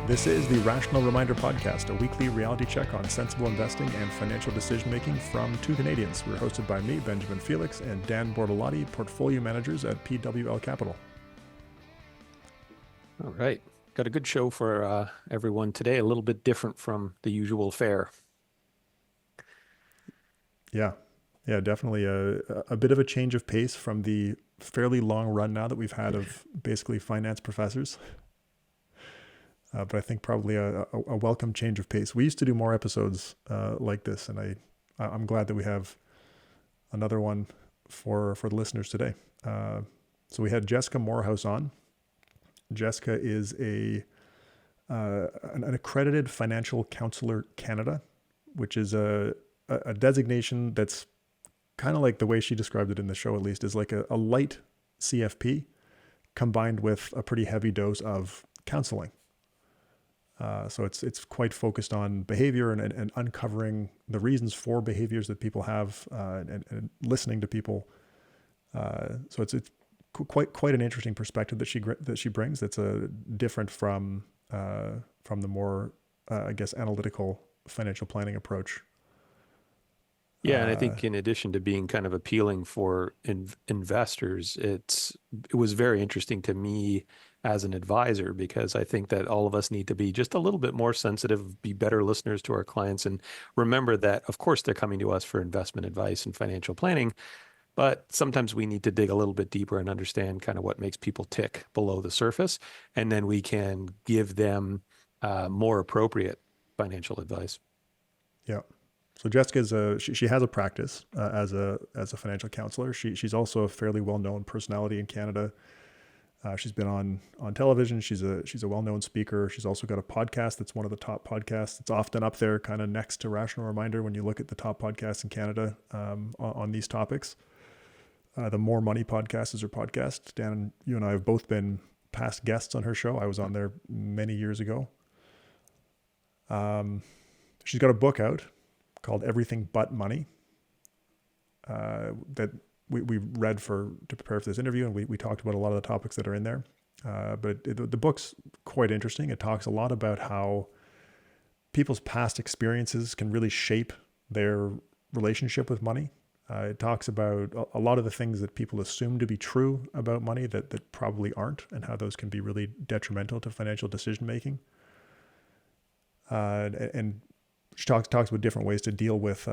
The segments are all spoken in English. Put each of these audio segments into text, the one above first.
This is the Rational Reminder Podcast, a weekly reality check on sensible investing and financial decision-making from two Canadians. We're hosted by me, Benjamin Felix, and Dan Bortolotti, portfolio managers at PWL Capital. All right. Got a good show for everyone today, a little bit different from the usual fare. Yeah, definitely a bit of a change of pace from the fairly long run now that we've had of basically finance professors. But I think probably a welcome change of pace. We used to do more episodes like this, and I'm glad that we have another one for the listeners today. So we had Jessica Moorhouse on. Jessica is an Accredited Financial Counsellor Canada, which is a designation that's kind of like the way she described it in the show, at least, is like a light CFP combined with a pretty heavy dose of counseling. So it's quite focused on behavior and uncovering the reasons for behaviors that people have and listening to people. So it's quite an interesting perspective that she brings. That's different from the more I guess analytical financial planning approach. Yeah, and I think in addition to being kind of appealing for investors, it was very interesting to me as an advisor, because I think that all of us need to be just a little bit more sensitive, be better listeners to our clients, and remember that, of course, they're coming to us for investment advice and financial planning, but sometimes we need to dig a little bit deeper and understand kind of what makes people tick below the surface, and then we can give them more appropriate financial advice. Yeah. So Jessica's she has a practice as a financial counselor. She's also a fairly well-known personality in Canada. She's been on television. She's a well-known speaker. She's also got a podcast that's one of the top podcasts. It's often up there kind of next to Rational Reminder when you look at the top podcasts in Canada on these topics. The More Money podcast is her podcast. Dan, you and I have both been past guests on her show. I was on there many years ago. She's got a book out called Everything But Money that we read to prepare for this interview, and we talked about a lot of the topics that are in there. But the book's quite interesting. It talks a lot about how people's past experiences can really shape their relationship with money. It talks about a lot of the things that people assume to be true about money that probably aren't, and how those can be really detrimental to financial decision making. And she talks about different ways to deal with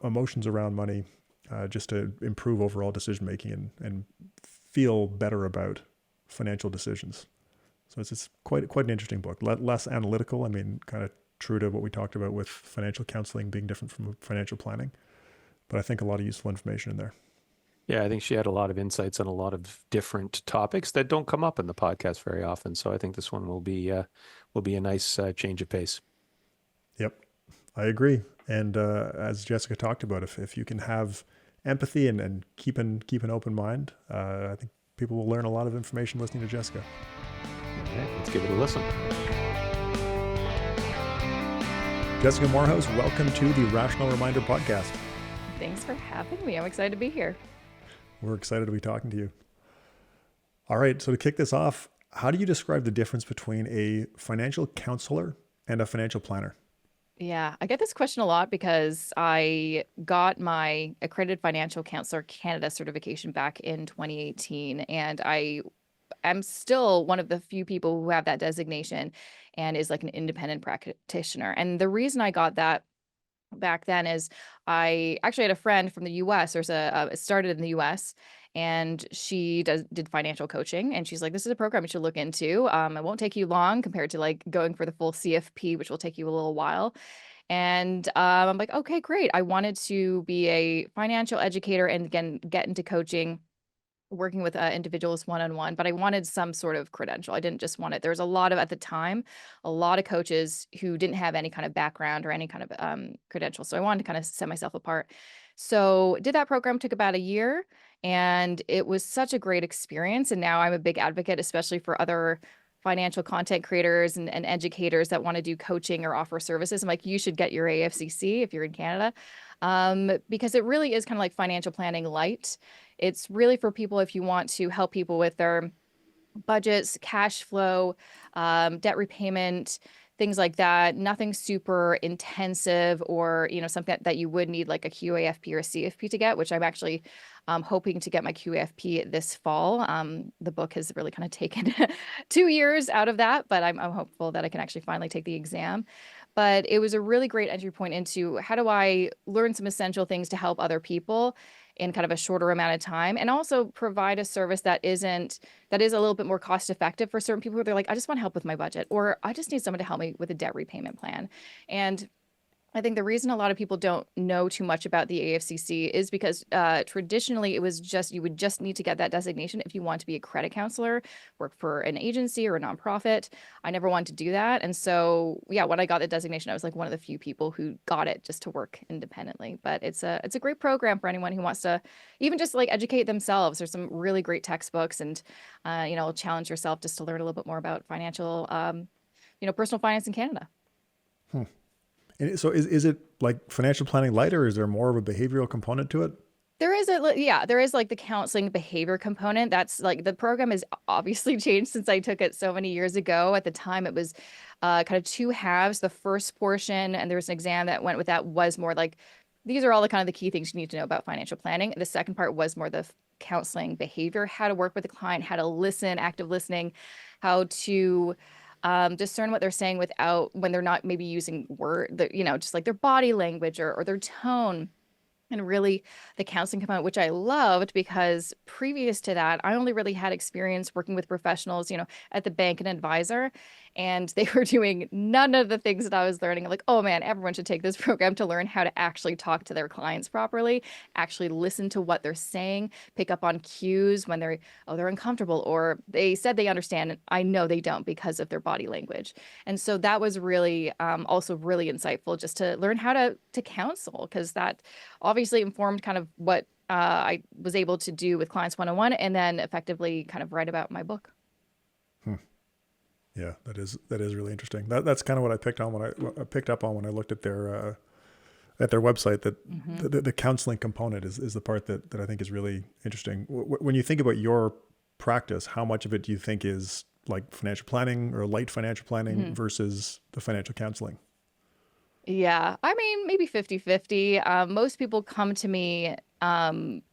emotions around money, just to improve overall decision making and feel better about financial decisions. So it's quite an interesting book. Less analytical. I mean, kind of true to what we talked about with financial counseling being different from financial planning, but I think a lot of useful information in there. Yeah, I think she had a lot of insights on a lot of different topics that don't come up in the podcast very often. So I think this one will be a nice change of pace. Yep, I agree. And as Jessica talked about, if you can have empathy and keep an open mind, I think people will learn a lot of information listening to Jessica. Okay, let's give it a listen. Jessica Moorhouse, welcome to the Rational Reminder Podcast. Thanks for having me. I'm excited to be here. We're excited to be talking to you. All right, so to kick this off, how do you describe the difference between a financial counselor and a financial planner? Yeah, I get this question a lot because I got my Accredited Financial Counsellor Canada certification back in 2018, and I am still one of the few people who have that designation and is like an independent practitioner. And the reason I got that back then is I actually had a friend from the US. It started in the US, and she did financial coaching, and she's like, this is a program you should look into. It won't take you long compared to like going for the full CFP, which will take you a little while. And I'm like, okay, great. I wanted to be a financial educator and again, get into coaching, working with individuals one-on-one, but I wanted some sort of credential. I didn't just want it. There was at the time, a lot of coaches who didn't have any kind of background or any kind of credential. So I wanted to kind of set myself apart. So did that program, took about a year, and it was such a great experience. And now I'm a big advocate, especially for other financial content creators and educators that want to do coaching or offer services. I'm like, you should get your AFCC if you're in Canada, because it really is kind of like financial planning light. It's really for people if you want to help people with their budgets, cash flow, debt repayment, things like that. Nothing super intensive or, something that you would need like a QAFP or a CFP to get, which I'm actually hoping to get my QAFP this fall. The book has really kind of taken 2 years out of that, but I'm hopeful that I can actually finally take the exam. But it was a really great entry point into how do I learn some essential things to help other people in kind of a shorter amount of time, and also provide a service that is a little bit more cost effective for certain people who they're like, I just want help with my budget, or I just need someone to help me with a debt repayment plan. And I think the reason a lot of people don't know too much about the AFCC is because traditionally it was just, you would just need to get that designation if you want to be a credit counselor, work for an agency or a nonprofit. I never wanted to do that. And so, yeah, when I got the designation, I was like one of the few people who got it just to work independently. But it's a great program for anyone who wants to even just like educate themselves. There's some really great textbooks, and, challenge yourself just to learn a little bit more about financial, personal finance in Canada. And so is it like financial planning light, or is there more of a behavioral component to it? There is like the counseling behavior component. That's like, the program has obviously changed since I took it so many years ago. At the time, it was kind of two halves. The first portion, and there was an exam that went with that, was more like, these are all the kind of the key things you need to know about financial planning. The second part was more the counseling behavior, how to work with the client, how to listen, active listening, how to discern what they're saying when they're not maybe using just like their body language or their tone. And really the counseling component, which I loved, because previous to that, I only really had experience working with professionals, at the bank and advisor, and they were doing none of the things that I was learning. I'm like, oh man, everyone should take this program to learn how to actually talk to their clients properly, actually listen to what they're saying, pick up on cues when they're uncomfortable, or they said they understand, and I know they don't because of their body language. And so that was really also really insightful, just to learn how to counsel, because that obviously informed kind of what I was able to do with Clients 101, and then effectively kind of write about my book. Yeah, that is really interesting. That's kind of what I picked up on when I looked at their website. That the counseling component is the part that I think is really interesting. When you think about your practice, how much of it do you think is like financial planning or light financial planning versus the financial counseling? Yeah, I mean, maybe 50-50. Most people come to me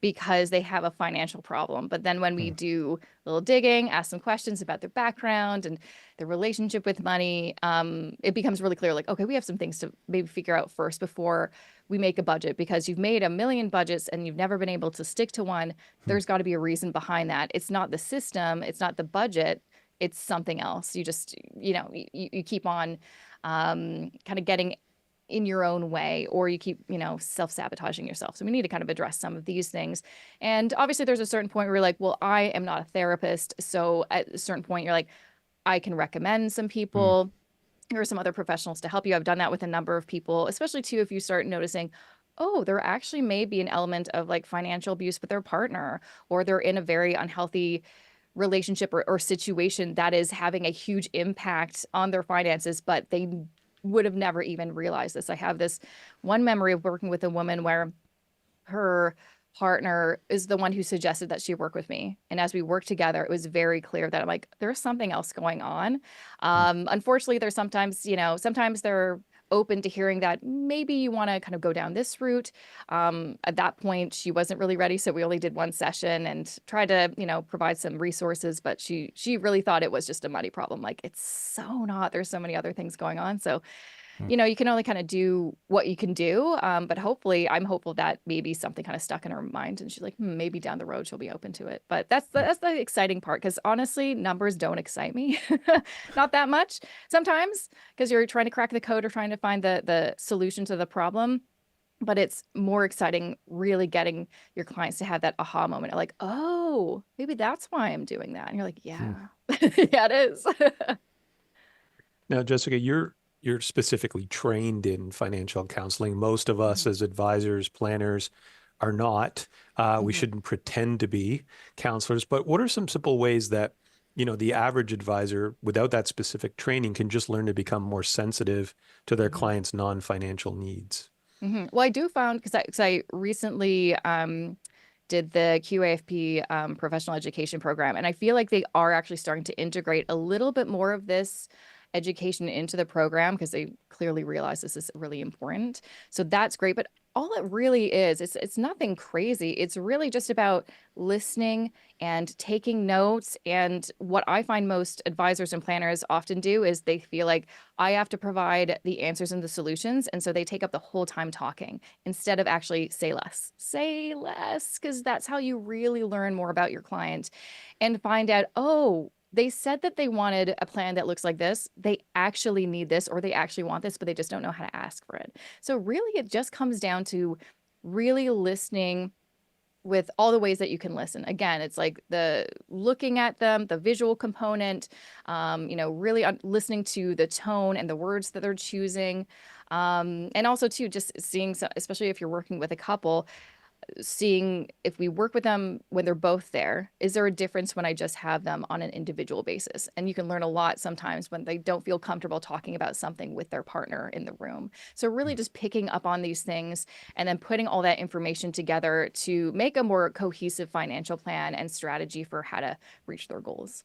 because they have a financial problem. But then when we do a little digging, ask some questions about their background and their relationship with money, it becomes really clear, like, okay, we have some things to maybe figure out first before we make a budget, because you've made a million budgets and you've never been able to stick to one. There's got to be a reason behind that. It's not the system, it's not the budget, it's something else. You just, you keep on kind of getting in your own way, or you keep, self-sabotaging yourself. So we need to kind of address some of these things. And obviously there's a certain point where you're like, well, I am not a therapist. So at a certain point, you're like, I can recommend some people. Here are some other professionals to help you. I've done that with a number of people, especially too, if you start noticing, oh, there actually may be an element of like financial abuse with their partner, or they're in a very unhealthy relationship or situation that is having a huge impact on their finances, but they would have never even realized this. I have this one memory of working with a woman where her partner is the one who suggested that she work with me. And as we worked together, it was very clear that I'm like, there's something else going on. Unfortunately, there's sometimes they're open to hearing that maybe you want to kind of go down this route. At that point, she wasn't really ready. So we only did one session and tried to, provide some resources, but she really thought it was just a money problem. Like, it's so not, there's so many other things going on. So, you can only kind of do what you can do. But hopefully, I'm hopeful that maybe something kind of stuck in her mind, and she's like, maybe down the road she'll be open to it. But that's the exciting part, because honestly, numbers don't excite me, not that much sometimes, because you're trying to crack the code or trying to find the solution to the problem. But it's more exciting really getting your clients to have that aha moment, like, oh, maybe that's why I'm doing that. And you're like, yeah, yeah, it is. Now, Jessica, you're specifically trained in financial counseling. Most of us as advisors, planners are not. We shouldn't pretend to be counselors. But what are some simple ways that, the average advisor without that specific training can just learn to become more sensitive to their clients' non-financial needs? Well, I do found, because I recently did the QAFP professional education program. And I feel like they are actually starting to integrate a little bit more of this education into the program because they clearly realize this is really important. So that's great. But all it really is, it's nothing crazy. It's really just about listening and taking notes. And what I find most advisors and planners often do is they feel like I have to provide the answers and the solutions. And so they take up the whole time talking instead of actually say less, because that's how you really learn more about your client and find out, oh, they said that they wanted a plan that looks like this. They actually need this, or they actually want this, but they just don't know how to ask for it. So really, it just comes down to really listening with all the ways that you can listen. Again, it's like the looking at them, the visual component, really listening to the tone and the words that they're choosing. And also too, just seeing, especially if you're working with a couple, seeing if we work with them when they're both there, is there a difference when I just have them on an individual basis? And you can learn a lot sometimes when they don't feel comfortable talking about something with their partner in the room. So really just picking up on these things and then putting all that information together to make a more cohesive financial plan and strategy for how to reach their goals.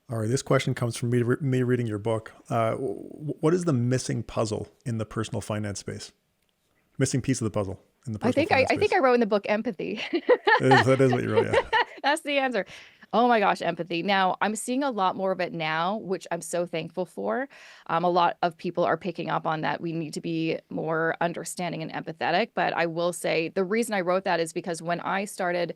All right, this question comes from me reading your book. What is the missing puzzle in the personal finance space? Missing piece of the puzzle in the personal finance space. I think I wrote in the book empathy. That is what you wrote, yeah. That's the answer. Oh my gosh, empathy. Now, I'm seeing a lot more of it now, which I'm so thankful for. A lot of people are picking up on that. We need to be more understanding and empathetic. But I will say the reason I wrote that is because when I started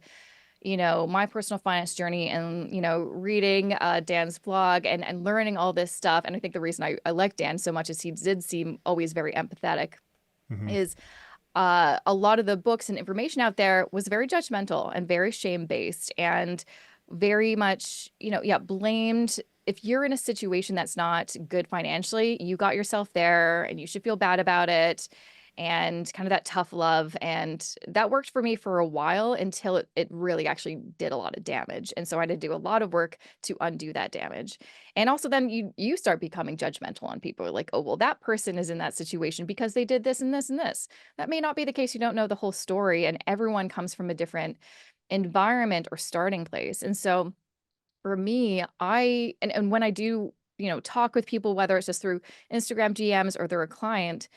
my personal finance journey and, reading Dan's blog and learning all this stuff. And I think the reason I like Dan so much is he did seem always very empathetic. Is a lot of the books and information out there was very judgmental and very shame-based and very much, blamed. If you're in a situation that's not good financially, you got yourself there and you should feel bad about it, and kind of that tough love. And that worked for me for a while until it really actually did a lot of damage. And so I had to do a lot of work to undo that damage. And also then you start becoming judgmental on people, like, oh, well, that person is in that situation because they did this and this and this. That may not be the case. You don't know the whole story, and everyone comes from a different environment or starting place. And so for me, and when I do, talk with people, whether it's just through Instagram DMs or they're a client,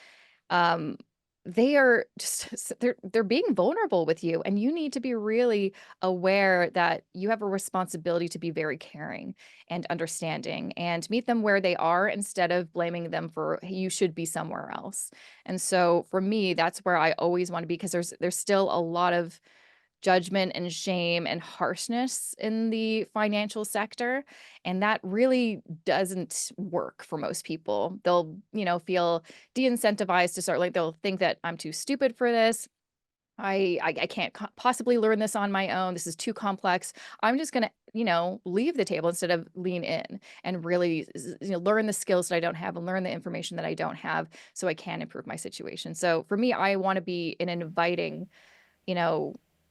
they are just they're being vulnerable with you, and you need to be really aware that you have a responsibility to be very caring and understanding and meet them where they are instead of blaming them for, hey, you should be somewhere else. And so for me, that's where I always want to be, because there's still a lot of judgment and shame and harshness in the financial sector. And that really doesn't work for most people. They'll, feel de-incentivized to start, like, they'll think that I'm too stupid for this. I can't possibly learn this on my own. This is too complex. I'm just going to, leave the table instead of lean in and really, learn the skills that I don't have and learn the information that I don't have so I can improve my situation. So for me, I want to be an inviting,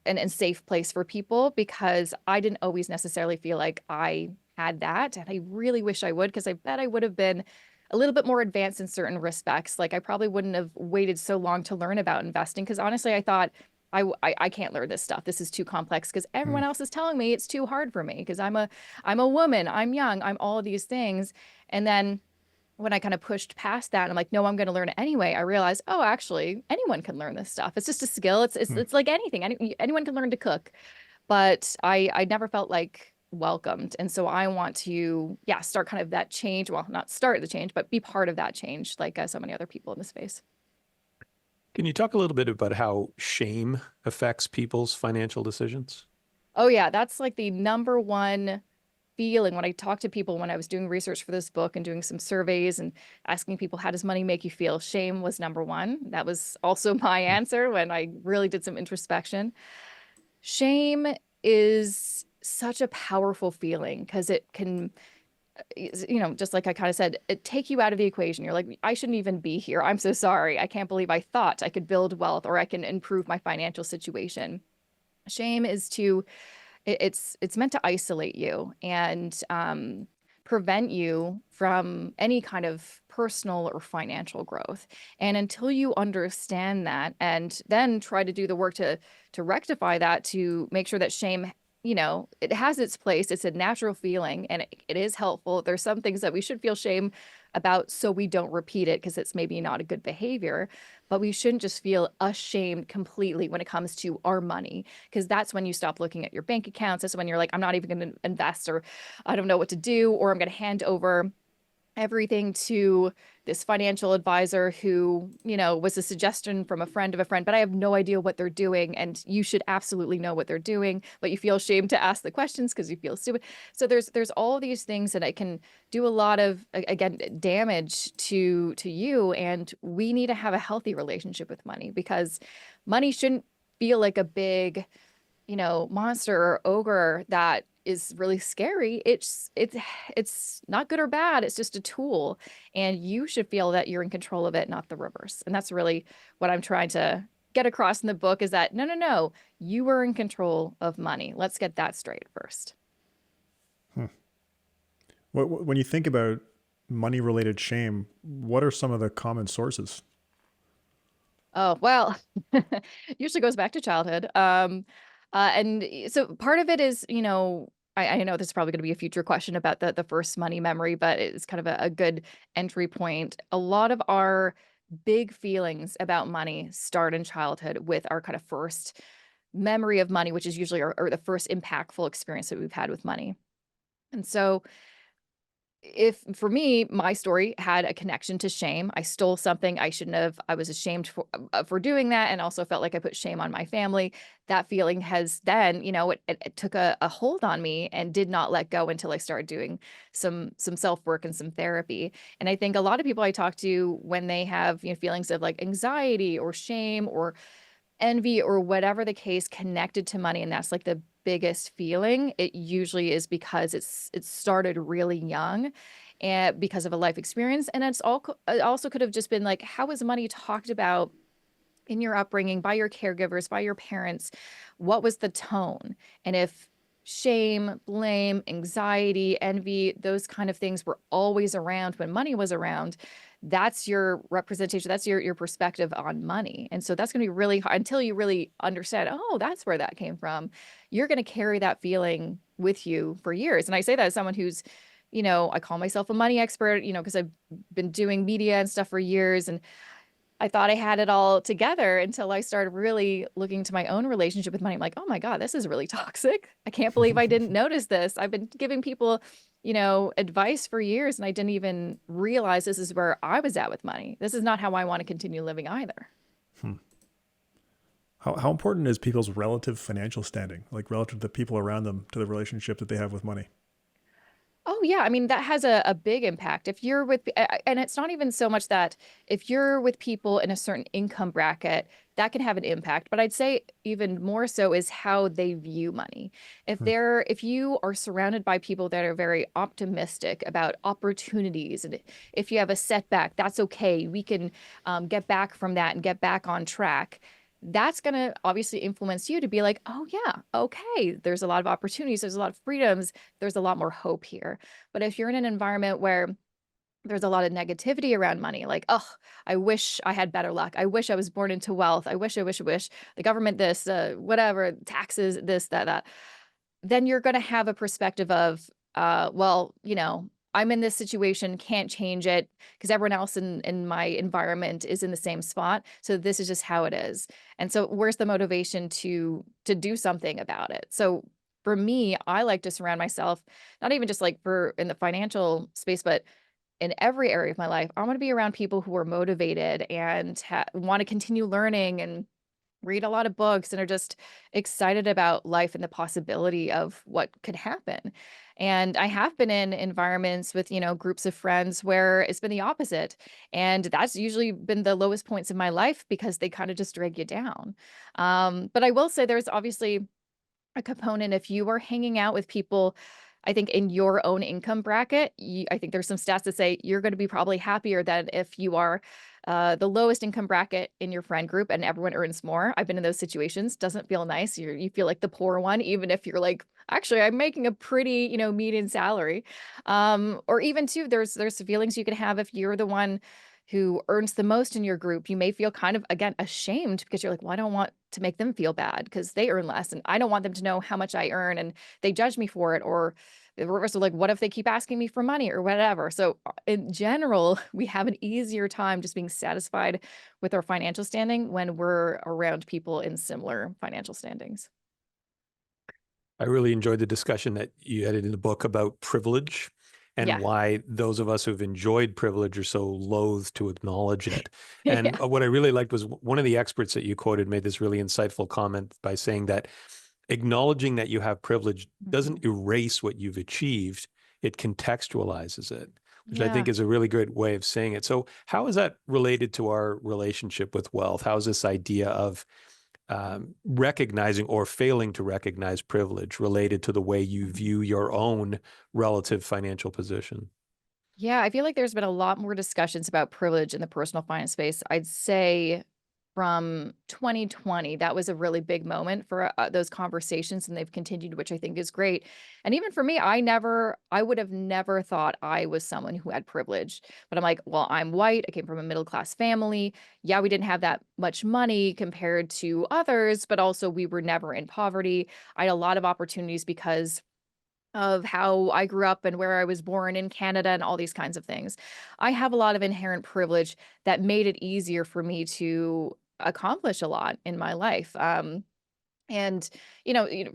and safe place for people, because I didn't always necessarily feel like I had that. And I really wish I would, because I bet I would have been a little bit more advanced in certain respects. Like, I probably wouldn't have waited so long to learn about investing, because honestly, I thought I can't learn this stuff. This is too complex, because everyone else is telling me it's too hard for me, because I'm a woman, I'm young, I'm all of these things. And then when I kind of pushed past that, and I'm like, no, I'm going to learn it anyway, I realized, oh, actually, anyone can learn this stuff. It's just a skill. It's like anything. Anyone can learn to cook. But I never felt like welcomed. And so I want to, start kind of that change. Well, not start the change, but be part of that change, like so many other people in the space. Can you talk a little bit about how shame affects people's financial decisions? Oh, yeah. That's like the number one feeling when I talk to people, when I was doing research for this book and doing some surveys and asking people, how does money make you feel? Shame was number one. That was also my answer when I really did some introspection. Shame is such a powerful feeling, because it can, just like I kind of said, it take you out of the equation. You're like, I shouldn't even be here. I'm so sorry. I can't believe I thought I could build wealth or I can improve my financial situation. Shame is it's meant to isolate you and prevent you from any kind of personal or financial growth. And until you understand that and then try to do the work to rectify that, to make sure that shame, it has its place. It's a natural feeling and it is helpful. There's some things that we should feel shame about so we don't repeat it because it's maybe not a good behavior, but we shouldn't just feel ashamed completely when it comes to our money, because that's when you stop looking at your bank accounts. That's when you're like, I'm not even going to invest, or I don't know what to do, or I'm going to hand over everything to this financial advisor who, was a suggestion from a friend of a friend, but I have no idea what they're doing. And you should absolutely know what they're doing, but you feel ashamed to ask the questions because you feel stupid. So there's all these things that it can do a lot of, again, damage to you. And we need to have a healthy relationship with money, because money shouldn't feel like a big, monster or ogre that is really scary. It's not good or bad. It's just a tool, and you should feel that you're in control of it, not the reverse. And that's really what I'm trying to get across in the book, is that no, you are in control of money. Let's get that straight first. When you think about money-related shame, what are some of the common sources? Oh, well, usually goes back to childhood. And so part of it is, I know this is probably going to be a future question about the first money memory, but it's kind of a good entry point. A lot of our big feelings about money start in childhood with our kind of first memory of money, which is usually or the first impactful experience that we've had with money. And so if for me, my story had a connection to shame. I stole something I shouldn't have. I was ashamed for doing that, and also felt like I put shame on my family. That feeling has then, it took a hold on me and did not let go until I started doing some self-work and some therapy. And I think a lot of people I talk to, when they have, feelings of like anxiety or shame or envy or whatever the case connected to money, and that's like the biggest feeling, it usually is because it started really young and because of a life experience. And it also could have just been like, how was money talked about in your upbringing by your caregivers, by your parents? What was the tone? And if shame, blame, anxiety, envy, those kind of things were always around when money was around, that's your representation, that's your perspective on money. And so that's going to be really hard until you really understand, oh, that's where that came from. You're going to carry that feeling with you for years. And I say that as someone who's, I call myself a money expert, because I've been doing media and stuff for years. And I thought I had it all together until I started really looking to my own relationship with money. I'm like, oh my God, this is really toxic. I can't believe I didn't notice this. I've been giving people, advice for years, and I didn't even realize this is where I was at with money. This is not how I want to continue living either. How important is people's relative financial standing, like relative to the people around them, to the relationship that they have with money? Oh, yeah. I mean, that has a big impact. If you're with, and it's not even so much that if you're with people in a certain income bracket, that can have an impact. But I'd say even more so is how they view money. If you are surrounded by people that are very optimistic about opportunities, and if you have a setback, that's okay. We can get back from that and get back on track. That's going to obviously influence you to be like, oh yeah, okay, there's a lot of opportunities, there's a lot of freedoms, there's a lot more hope here. But if you're in an environment where there's a lot of negativity around money, like, oh, I wish I had better luck, I wish I was born into wealth, I wish, the government this, whatever, taxes, this, that, then you're going to have a perspective of, well, I'm in this situation, can't change it because everyone else in my environment is in the same spot. So this is just how it is. And so where's the motivation to do something about it? So for me, I like to surround myself, not even just like in the financial space, but in every area of my life. I want to be around people who are motivated and want to continue learning and read a lot of books and are just excited about life and the possibility of what could happen. And I have been in environments with, groups of friends where it's been the opposite. And that's usually been the lowest points in my life because they kind of just drag you down. But I will say there's obviously a component if you are hanging out with people, I think in your own income bracket, I think there's some stats that say you're going to be probably happier than if you are the lowest income bracket in your friend group and everyone earns more. I've been in those situations. Doesn't feel nice. You feel like the poor one, even if you're like, actually, I'm making a pretty, median salary. Or even too, there's feelings you can have if you're the one who earns the most in your group. You may feel kind of, again, ashamed because you're like, well, I don't want to make them feel bad because they earn less. And I don't want them to know how much I earn and they judge me for it. Or the reverse of like, what if they keep asking me for money or whatever? So in general, we have an easier time just being satisfied with our financial standing when we're around people in similar financial standings. I really enjoyed the discussion that you had in the book about privilege and Yeah. why those of us who've enjoyed privilege are so loath to acknowledge it. And Yeah. what I really liked was one of the experts that you quoted made this really insightful comment by saying that acknowledging that you have privilege doesn't erase what you've achieved, it contextualizes it, which I think Yeah. is a really good way of saying it. So how is that related to our relationship with wealth? How is this idea of recognizing or failing to recognize privilege related to the way you view your own relative financial position? Yeah, I feel like there's been a lot more discussions about privilege in the personal finance space. I'd say from 2020, that was a really big moment for those conversations, and they've continued, which I think is great. And even for me, I would have never thought I was someone who had privilege. But I'm like, well, I'm white. I came from a middle class family. Yeah, we didn't have that much money compared to others, but also we were never in poverty. I had a lot of opportunities because of how I grew up and where I was born in Canada and all these kinds of things. I have a lot of inherent privilege that made it easier for me to accomplish a lot in my life. And,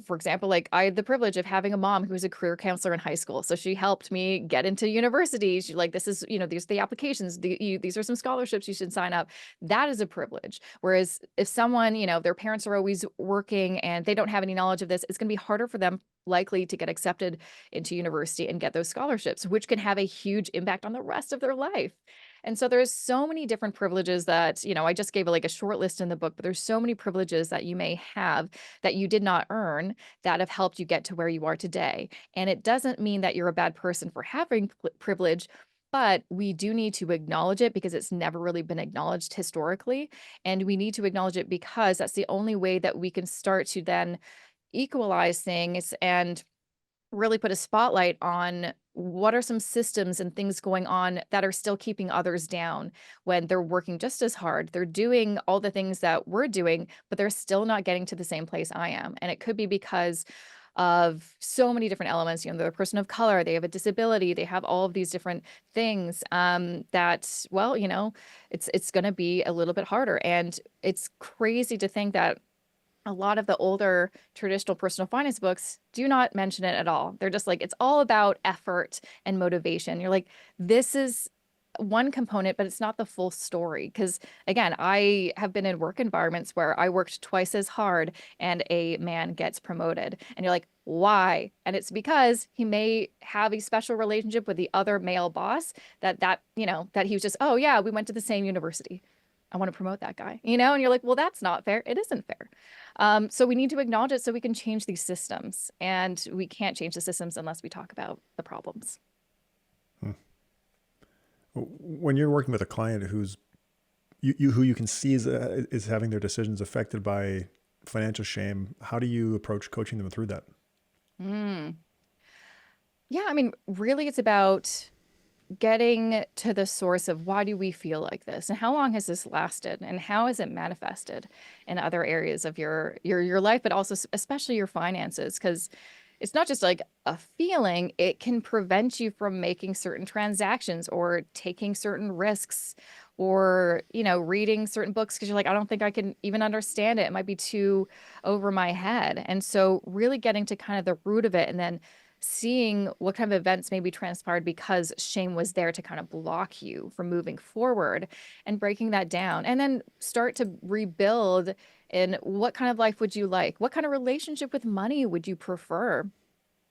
for example, like I had the privilege of having a mom who was a career counselor in high school. So she helped me get into university. She like, this is, these are the applications, these are some scholarships you should sign up. That is a privilege. Whereas if someone, their parents are always working and they don't have any knowledge of this, it's going to be harder for them likely to get accepted into university and get those scholarships, which can have a huge impact on the rest of their life. And so there's so many different privileges that, I just gave like a short list in the book, but there's so many privileges that you may have that you did not earn that have helped you get to where you are today. And it doesn't mean that you're a bad person for having privilege, but we do need to acknowledge it because it's never really been acknowledged historically. And we need to acknowledge it because that's the only way that we can start to then equalize things and really put a spotlight on what are some systems and things going on that are still keeping others down when they're working just as hard. They're doing all the things that we're doing, but they're still not getting to the same place I am. And it could be because of so many different elements. They're a person of color, they have a disability, they have all of these different things that, well, it's going to be a little bit harder. And it's crazy to think that a lot of the older traditional personal finance books do not mention it at all. They're just like, it's all about effort and motivation. You're like, this is one component, but it's not the full story. Because again, I have been in work environments where I worked twice as hard and a man gets promoted. And you're like, why? And it's because he may have a special relationship with the other male boss that he was just, oh yeah, we went to the same university. I want to promote that guy, and you're like, well, that's not fair. It isn't fair. So we need to acknowledge it so we can change these systems. And we can't change the systems unless we talk about the problems. When you're working with a client who you can see is having their decisions affected by financial shame, how do you approach coaching them through that? Yeah, I mean, really, it's about getting to the source of why do we feel like this and how long has this lasted and how has it manifested in other areas of your life, but also especially your finances, because it's not just like a feeling. It can prevent you from making certain transactions or taking certain risks or, reading certain books because you're like, I don't think I can even understand it. It might be too over my head. And so really getting to kind of the root of it and then seeing what kind of events maybe transpired because shame was there to kind of block you from moving forward and breaking that down, and then start to rebuild in what kind of life would you like? What kind of relationship with money would you prefer?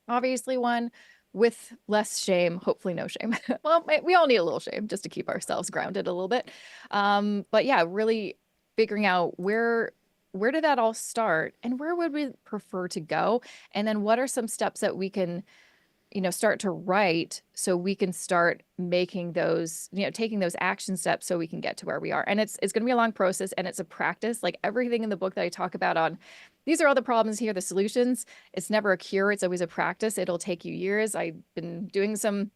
Obviously one with less shame, hopefully no shame. Well, we all need a little shame just to keep ourselves grounded a little bit. But yeah, really figuring out where did that all start and where would we prefer to go? And then what are some steps that we can start to write so we can start making those, taking those action steps so we can get to where we are. And it's going to be a long process, and it's a practice. Like everything in the book that I talk about on, these are all the problems, here are the solutions. It's never a cure. It's always a practice. It'll take you years. I've been doing some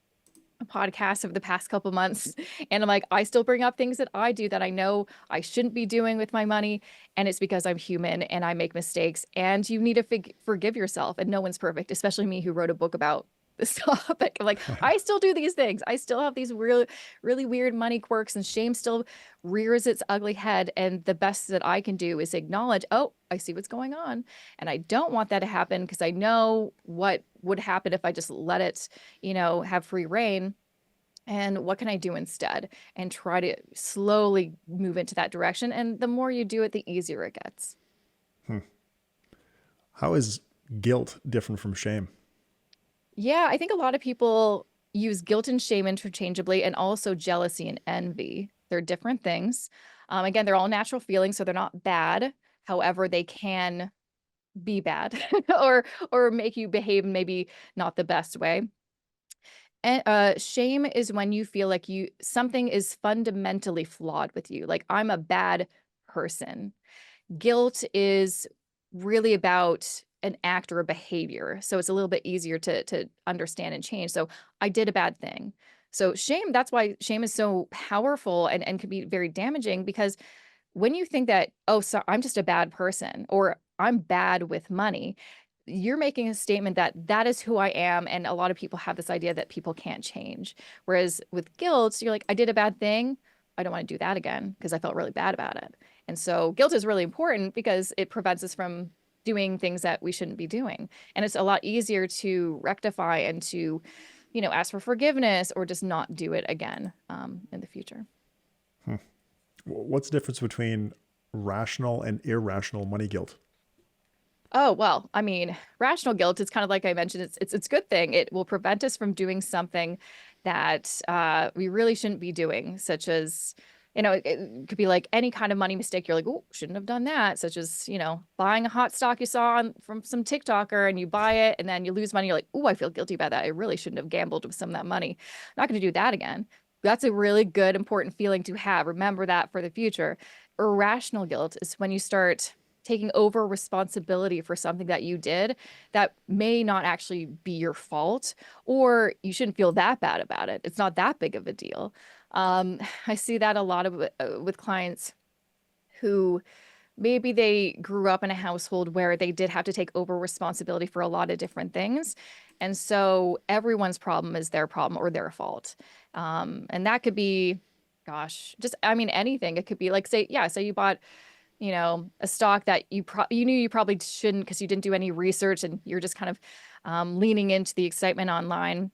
podcasts over the past couple months, and I'm like, I still bring up things that I do that I know I shouldn't be doing with my money. And it's because I'm human and I make mistakes, and you need to forgive yourself. And no one's perfect, especially me, who wrote a book about this topic. I'm like, I still do these things. I still have these really, really weird money quirks, and shame still rears its ugly head. And the best that I can do is acknowledge, oh, I see what's going on. And I don't want that to happen, because I know what would happen if I just let it, have free reign. And what can I do instead? And try to slowly move into that direction. And the more you do it, the easier it gets. How is guilt different from shame? Yeah, I think a lot of people use guilt and shame interchangeably, and also jealousy and envy. They're different things. Again, they're all natural feelings, so they're not bad. However, they can be bad or make you behave maybe not the best way. And shame is when you feel like something is fundamentally flawed with you. Like, I'm a bad person. Guilt is really about an act or a behavior. So it's a little bit easier to understand and change. So I did a bad thing. So shame, that's why shame is so powerful and can be very damaging, because when you think that, oh, so I'm just a bad person, or I'm bad with money, you're making a statement that that is who I am. And a lot of people have this idea that people can't change. Whereas with guilt, you're like, I did a bad thing. I don't want to do that again because I felt really bad about it. And so guilt is really important because it prevents us from doing things that we shouldn't be doing. And it's a lot easier to rectify and to, ask for forgiveness, or just not do it again in the future. What's the difference between rational and irrational money guilt? Oh, well, I mean, rational guilt is kind of like I mentioned, it's a good thing. It will prevent us from doing something that we really shouldn't be doing, such as, it could be like any kind of money mistake. You're like, oh, shouldn't have done that. Such as, buying a hot stock you saw from some TikToker, and you buy it and then you lose money. You're like, oh, I feel guilty about that. I really shouldn't have gambled with some of that money. I'm not going to do that again. That's a really good, important feeling to have. Remember that for the future. Irrational guilt is when you start taking over responsibility for something that you did that may not actually be your fault, or you shouldn't feel that bad about it. It's not that big of a deal. I see that a lot with clients who maybe they grew up in a household where they did have to take over responsibility for a lot of different things. And so everyone's problem is their problem or their fault. And that could be, gosh, anything. It could be like, say you bought, a stock that you knew you probably shouldn't, because you didn't do any research and you're just kind of leaning into the excitement online.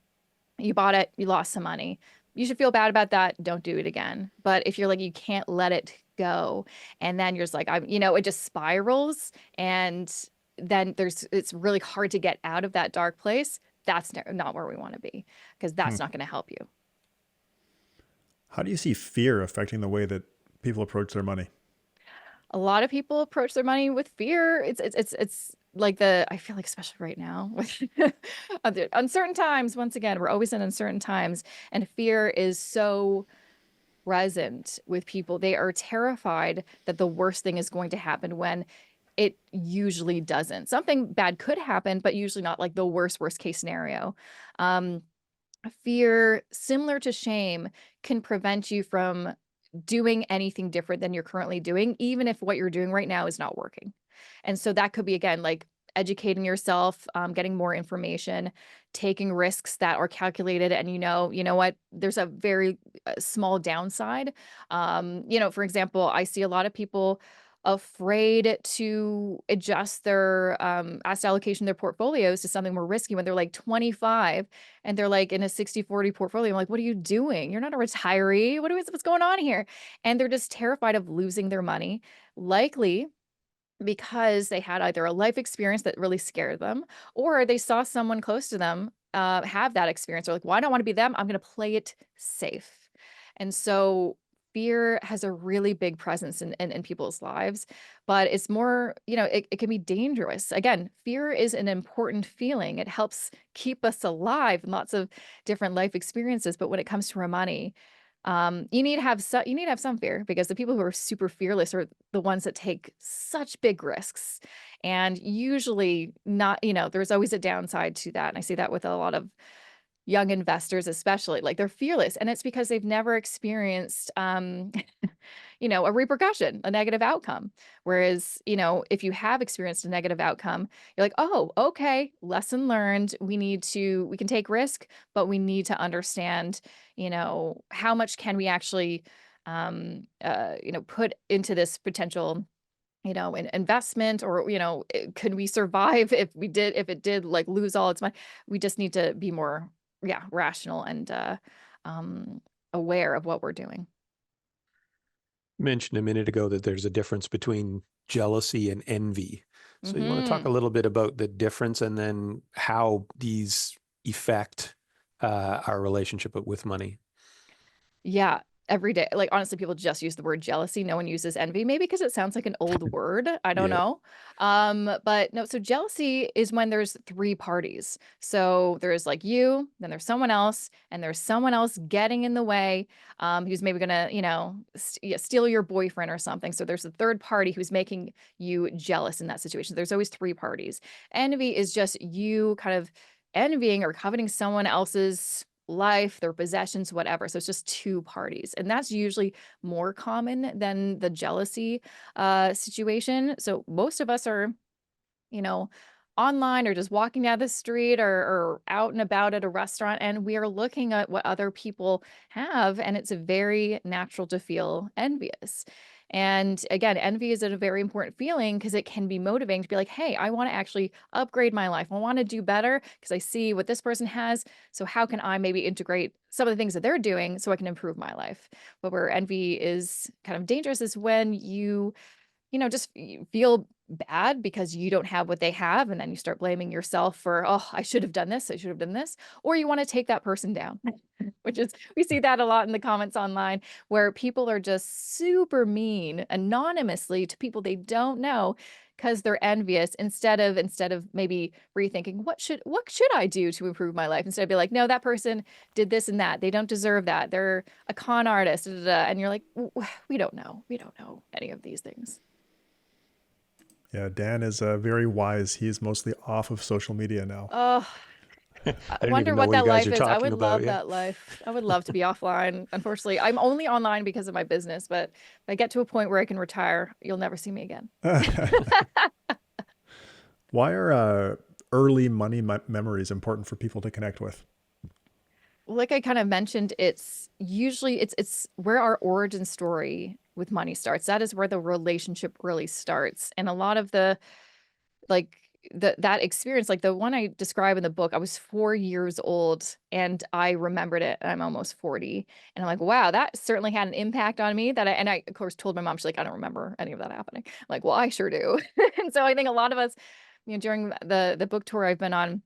You bought it, you lost some money. You should feel bad about that. Don't do it again. But if you're like, you can't let it go, and then you're just like, it just spirals, and then it's really hard to get out of that dark place. That's not where we want to be, because that's not going to help you. How do you see fear affecting the way that people approach their money? A lot of people approach their money with fear. It's like I feel like, especially right now with uncertain times, once again, we're always in uncertain times, and fear is so present with people. They are terrified that the worst thing is going to happen, when it usually doesn't. Something bad could happen, but usually not like the worst case scenario. Fear, similar to shame, can prevent you from doing anything different than you're currently doing, even if what you're doing right now is not working. And so that could be, again, like educating yourself, getting more information, taking risks that are calculated. And you know what, there's a very small downside. For example, I see a lot of people afraid to adjust their asset allocation, their portfolios to something more risky when they're like 25 and they're like in a 60-40 portfolio. I'm like, what are you doing? You're not a retiree. What's going on here? And they're just terrified of losing their money, likely because they had either a life experience that really scared them, or they saw someone close to them have that experience. They're like, well, I don't want to be them. I'm going to play it safe. And so fear has a really big presence in people's lives, but it's more, it can be dangerous. Again, fear is an important feeling. It helps keep us alive in lots of different life experiences. But when it comes to our money, you need to have some fear, because the people who are super fearless are the ones that take such big risks. And usually not, there's always a downside to that. And I see that with a lot of young investors, especially, like they're fearless, and it's because they've never experienced a repercussion, a negative outcome. Whereas, if you have experienced a negative outcome, you're like, oh, okay, lesson learned. We can take risk, but we need to understand, how much can we actually put into this potential an investment, or could we survive if it did like lose all its money. We just need to be more rational and um aware of what we're doing. Mentioned a minute ago that there's a difference between jealousy and envy. So you want to talk Hmm. a little bit about the difference, and then how these affect our relationship with money? Yeah, every day. Like, honestly, people just use the word jealousy. No one uses envy, maybe because it sounds like an old word. I don't Yeah. know. But no, so jealousy is when there's three parties. So there's like you, then there's someone else, and there's someone else getting in the way, who's maybe gonna, steal your boyfriend or something. So there's a third party who's making you jealous in that situation. There's always three parties. Envy is just you kind of envying or coveting someone else's life, their possessions, whatever. So it's just two parties. And that's usually more common than the jealousy situation. So most of us are, you know, online or just walking down the street, or out and about at a restaurant, and we are looking at what other people have, and it's very natural to feel envious. And again, envy is a very important feeling, because it can be motivating to be like, hey, I want to actually upgrade my life. I want to do better because I see what this person has. So how can I maybe integrate some of the things that they're doing so I can improve my life? But where envy is kind of dangerous is when just feel bad because you don't have what they have. And then you start blaming yourself for, oh, I should have done this. I should have done this. Or you want to take that person down, we see that a lot in the comments online, where people are just super mean anonymously to people they don't know because they're envious, instead of maybe rethinking what should I do to improve my life, instead of be like, no, that person did this and that, they don't deserve that, they're a con artist, da, da, da. And you're like, we don't know any of these things. Yeah, Dan is very wise. He's mostly off of social media now. Oh, I I don't wonder even know what what you that guys life are is. I talking would about. love Yeah. that life. I would love to be offline. Unfortunately, I'm only online because of my business, but if I get to a point where I can retire, you'll never see me again. Why are early money memories important for people to connect with? Like I kind of mentioned, it's usually it's where our origin story with money starts. That is where the relationship really starts. And a lot of like that experience, like the one I describe in the book, I was 4 years old and I remembered it. And I'm almost 40. And I'm like, wow, that certainly had an impact on me, and I of course told my mom. She's like, I don't remember any of that happening. I'm like, well, I sure do. And so I think a lot of us, during the book tour I've been,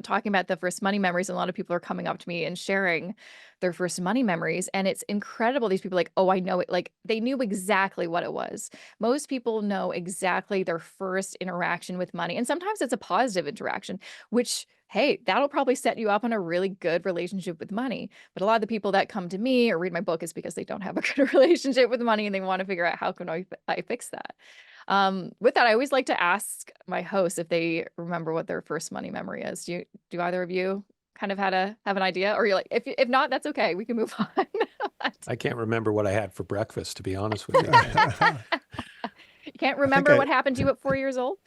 talking about the first money memories, and a lot of people are coming up to me and sharing their first money memories. And it's incredible. These people are like, oh, I know it. Like they knew exactly what it was. Most people know exactly their first interaction with money. And sometimes it's a positive interaction, which, hey, that'll probably set you up on a really good relationship with money. But a lot of the people that come to me or read my book is because they don't have a good relationship with money, and they want to figure out how can I fix that. With that, I always like to ask my hosts if they remember what their first money memory is. Do either of you kind of have an idea, or you're like, if not, that's okay. We can move on. I can't remember what I had for breakfast, to be honest with you. You can't I think remember what happened to you at 4 years old?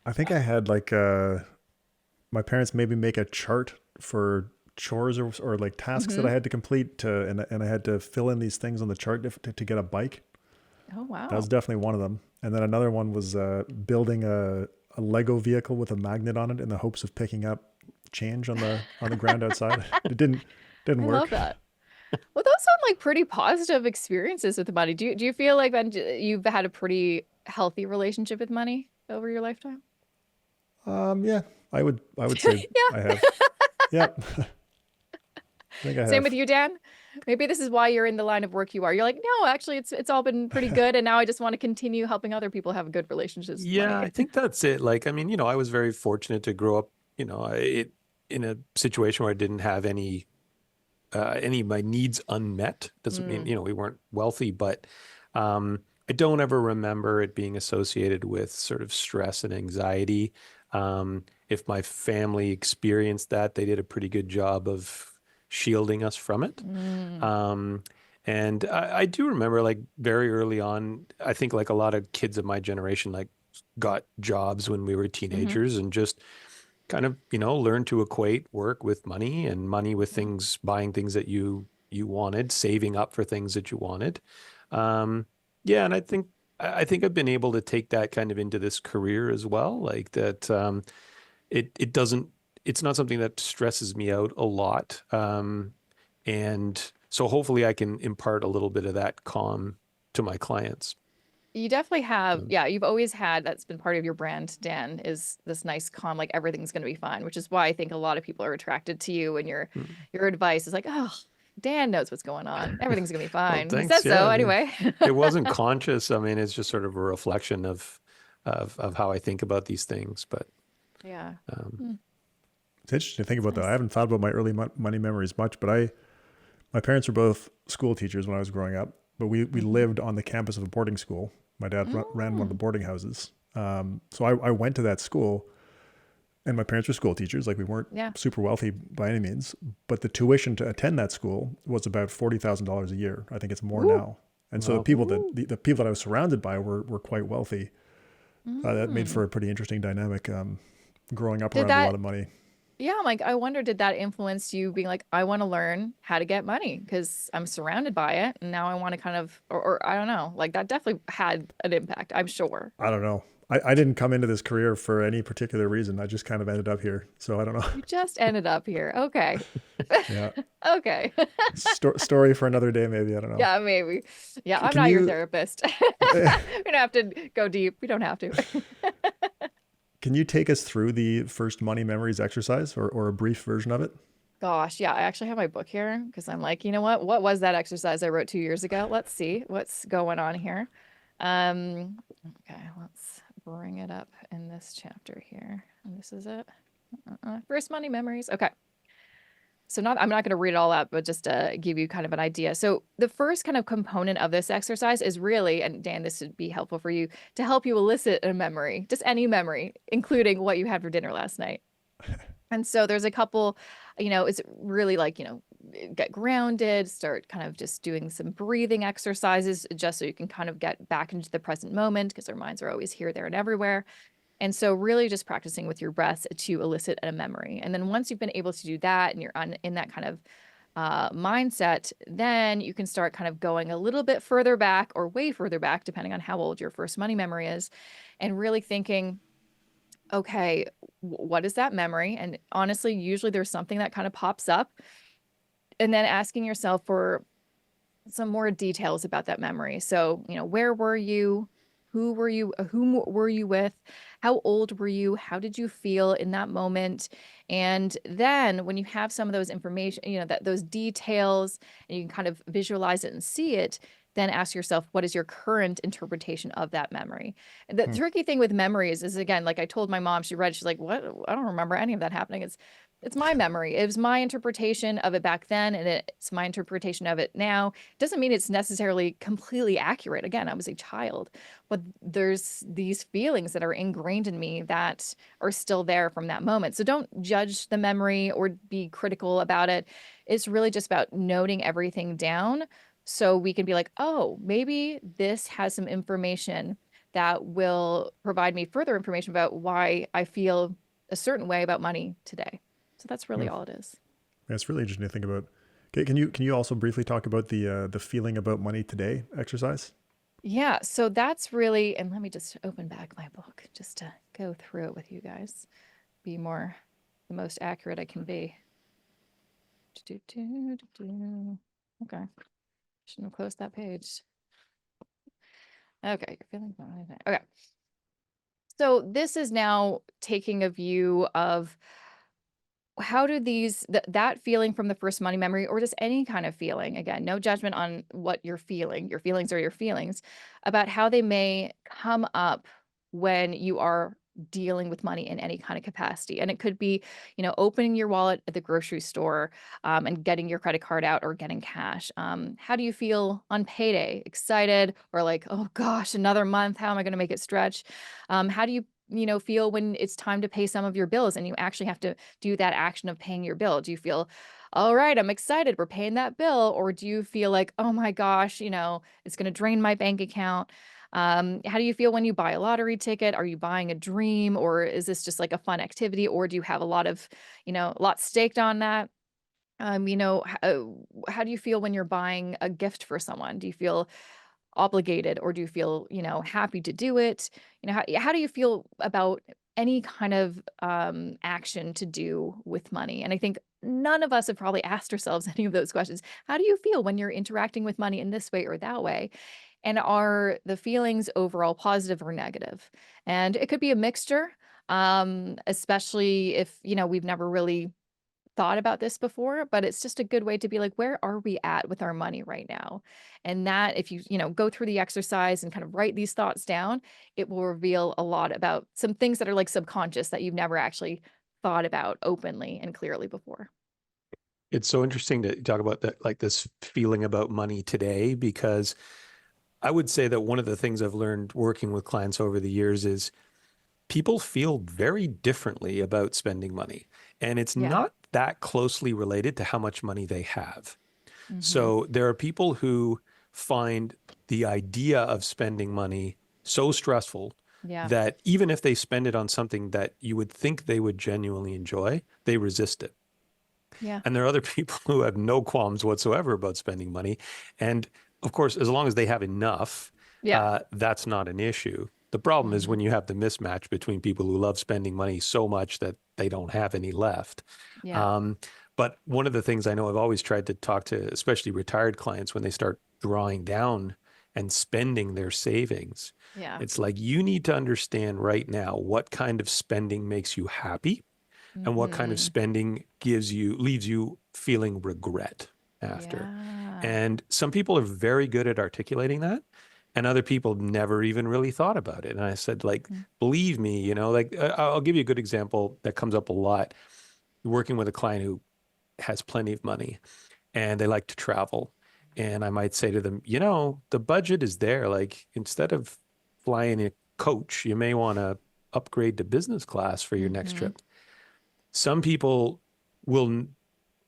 I think I had like my parents made me make a chart for chores or like tasks that Hmm. I had to complete and I had to fill in these things on the chart to get a bike. Oh, That was wow. definitely one of them. And then another one was building a Lego vehicle with a magnet on it in the hopes of picking up change on the ground outside. It didn't I love work. that. Well, those sound like pretty positive experiences with money. Do you feel like, Ben, you've had a pretty healthy relationship with money over your lifetime? Yeah, I would say Yeah. I have. Yep, I think I Same with have. you, Dan? Maybe this is why you're in the line of work you are. You're like, no, actually, it's all been pretty good, and now I just want to continue helping other people have good relationships with Yeah, I money. think that's it. Like, I mean, I was very fortunate to grow up, in a situation where I didn't have any of my needs unmet. Doesn't mean, Mm, we weren't wealthy, but I don't ever remember it being associated with sort of stress and anxiety. If my family experienced that, they did a pretty good job of shielding us from it. mm, Um, and I do remember, like, very early on, I think like a lot of kids of my generation, like, got jobs when we were hmm teenagers and just kind of, learn to equate work with money and money with yeah. things, buying things that you wanted, saving up for things that you wanted. Um, yeah, and I think I've been able to take that kind of into this career as well. Like that, it doesn't, it's not something that stresses me out a lot. And so hopefully I can impart a little bit of that calm to my clients. You definitely have, Um, yeah, you've always had, that's been part of your brand, Dan, is this nice calm, like everything's going to be fine, which is why I think a lot of people are attracted to you, and mm. your advice is like, oh, Dan knows what's going on. Everything's going to be Well, fine. He thanks. says Yeah, so I mean, anyway. it wasn't conscious. I mean, it's just sort of a reflection of how I think about these things. But Yeah. um, Mm, It's interesting to think that's about that. I nice. haven't thought about my early money memories much, but my parents were both school teachers when I was growing up, but we Hmm lived on the campus of a boarding school. My dad ran one of the Mm, boarding houses. So I went to that school, and my parents were school teachers. Like, we weren't yeah. super wealthy by any means, but the tuition to attend that school was about $40,000 a year. I think it's more Ooh. now. And so the well, people that Ooh. the people that I was surrounded by were quite wealthy. That made for Mm. a pretty interesting dynamic, growing up Did around a lot that, of money. yeah, I'm like, I wonder, did that influence you being like, I want to learn how to get money because I'm surrounded by it. And now I want to kind of, or I don't know, like that definitely had an impact, I'm sure. I don't know. I didn't come into this career for any particular reason. I just kind of ended up here. So I don't know. You just ended up here. Okay. Yeah. Okay. Story for another day, maybe. I don't know. Yeah, maybe. Yeah, I'm Can not your you therapist. We don't have to go deep. We don't have to. can you take us through the first money memories exercise, or a brief version of it? Gosh, yeah, I actually have my book here because I'm like, you know what? What was that exercise I wrote 2 years ago? Let's see what's going on here. Um, okay, let's bring it up in this chapter here. And this is it. First money memories. Okay. So I'm not going to read it all out, but just to give you kind of an idea. So the first kind of component of this exercise is really, and Dan, this would be helpful for you to help you elicit a memory, just any memory, including what you had for dinner last night. And so there's a couple, it's really like, get grounded, start kind of just doing some breathing exercises just so you can kind of get back into the present moment because our minds are always here, there, and everywhere. And so really just practicing with your breaths to elicit a memory. And then once you've been able to do that and you're in that kind of mindset, then you can start kind of going a little bit further back or way further back, depending on how old your first money memory is, and really thinking, okay, what is that memory? And honestly, usually there's something that kind of pops up. And then asking yourself for some more details about that memory. So, where were you? Who were you? Whom were you with? How old were you? How did you feel in that moment? And then when you have some of those information, that those details, and you can kind of visualize it and see it, then ask yourself, what is your current interpretation of that memory? The Hmm. tricky thing with memories is, again, like I told my mom, she read, she's like, what? I don't remember any of that happening. It's my memory. It was my interpretation of it back then, and it's my interpretation of it now. Doesn't mean it's necessarily completely accurate. Again, I was a child, but there's these feelings that are ingrained in me that are still there from that moment. So don't judge the memory or be critical about it. It's really just about noting everything down so we can be like, oh, maybe this has some information that will provide me further information about why I feel a certain way about money today. So that's really Hmm. all it is. Yeah, it's really interesting to think about. Okay, can you also briefly talk about the feeling about money today exercise? Yeah, so that's really, and let me just open back my book just to go through it with you guys, be more the most accurate I can be. Okay, shouldn't have closed that page. Okay, you're feeling fine. Okay, so this is now taking a view of how do that feeling from the first money memory, or just any kind of feeling, again, no judgment on what you're feeling, your feelings are your feelings, about how they may come up when you are dealing with money in any kind of capacity. And it could be, opening your wallet at the grocery store, and getting your credit card out or getting cash. How do you feel on payday? Excited, or like, oh gosh, another month, how am I going to make it stretch? How do you feel when it's time to pay some of your bills and you actually have to do that action of paying your bill? Do you feel, all right, I'm excited, we're paying that bill? Or do you feel like, oh my gosh, it's going to drain my bank account? How do you feel when you buy a lottery ticket? Are you buying a dream, or is this just like a fun activity? Or do you have a lot staked on that? How do you feel when you're buying a gift for someone? Do you feel obligated, or do you feel, happy to do it? How do you feel about any kind of action to do with money? And I think none of us have probably asked ourselves any of those questions. How do you feel when you're interacting with money in this way or that way? And are the feelings overall positive or negative? And it could be a mixture, especially if, we've never really thought about this before, but it's just a good way to be like, where are we at with our money right now? And that, if you go through the exercise and kind of write these thoughts down, it will reveal a lot about some things that are like subconscious that you've never actually thought about openly and clearly before. It's so interesting to talk about that, like this feeling about money today, because I would say that one of the things I've learned working with clients over the years is people feel very differently about spending money. And it's Yeah. not that closely related to how much money they have. Hmm. So there are people who find the idea of spending money so stressful Yeah. that even if they spend it on something that you would think they would genuinely enjoy, they resist it. Yeah. And there are other people who have no qualms whatsoever about spending money. And of course, as long as they have enough, Yeah. that's not an issue. The problem is Hmm. when you have the mismatch between people who love spending money so much that they don't have any left. Yeah. Um, but one of the things I know I've always tried to talk to, especially retired clients, when they start drawing down and spending their savings, Yeah. it's like you need to understand right now what kind of spending makes you happy and what kind of Hmm. spending leaves you feeling regret after. Yeah. And some people are very good at articulating that, and other people never even really thought about it. And I said, like, Mhm. believe me, like I'll give you a good example that comes up a lot. Working with a client who has plenty of money and they like to travel. And I might say to them, the budget is there. Like, instead of flying a coach, you may want to upgrade to business class for your next Hmm. trip. Some people will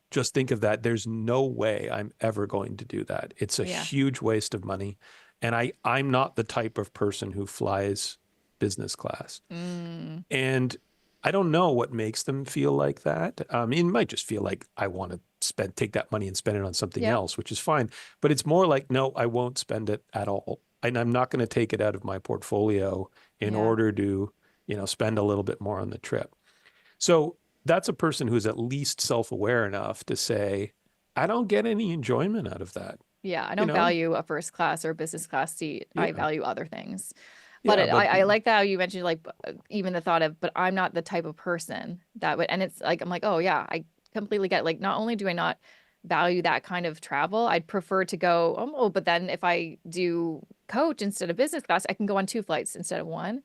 just think of that. There's no way I'm ever going to do that. It's a Yeah. huge waste of money. And I'm not the type of person who flies business class. Mm. And I don't know what makes them feel like that. It might just feel like I want to take that money and spend it on something Yep. else, which is fine. But it's more like, no, I won't spend it at all. And I'm not going to take it out of my portfolio in Yeah. order to, spend a little bit more on the trip. So that's a person who's at least self-aware enough to say, I don't get any enjoyment out of that. Yeah, I You don't know? value a first class or business class seat. I Yeah. value other things. But Yeah. But I like that how you mentioned like even the thought of, but I'm not the type of person that would, and it's like, I'm like, oh yeah, I completely get like, not only do I not value that kind of travel, I'd prefer to go, but then if I do coach instead of business class, I can go on two flights instead of one.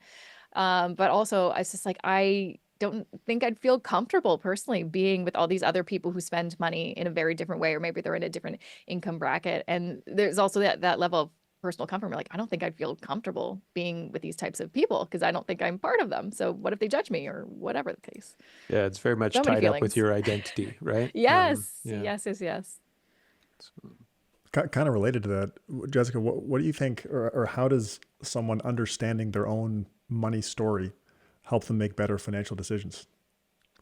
But also it's just like, I don't think I'd feel comfortable personally being with all these other people who spend money in a very different way, or maybe they're in a different income bracket. And there's also that level of personal comfort. Like, I don't think I'd feel comfortable being with these types of people because I don't think I'm part of them. So what if they judge me or whatever the case? yeah, it's very much So many tied up with feelings. your identity, right? Yes, Yeah. yes, yes, yes. Kind of related to that, Jessica, what do you think, or how does someone understanding their own money story help them make better financial decisions?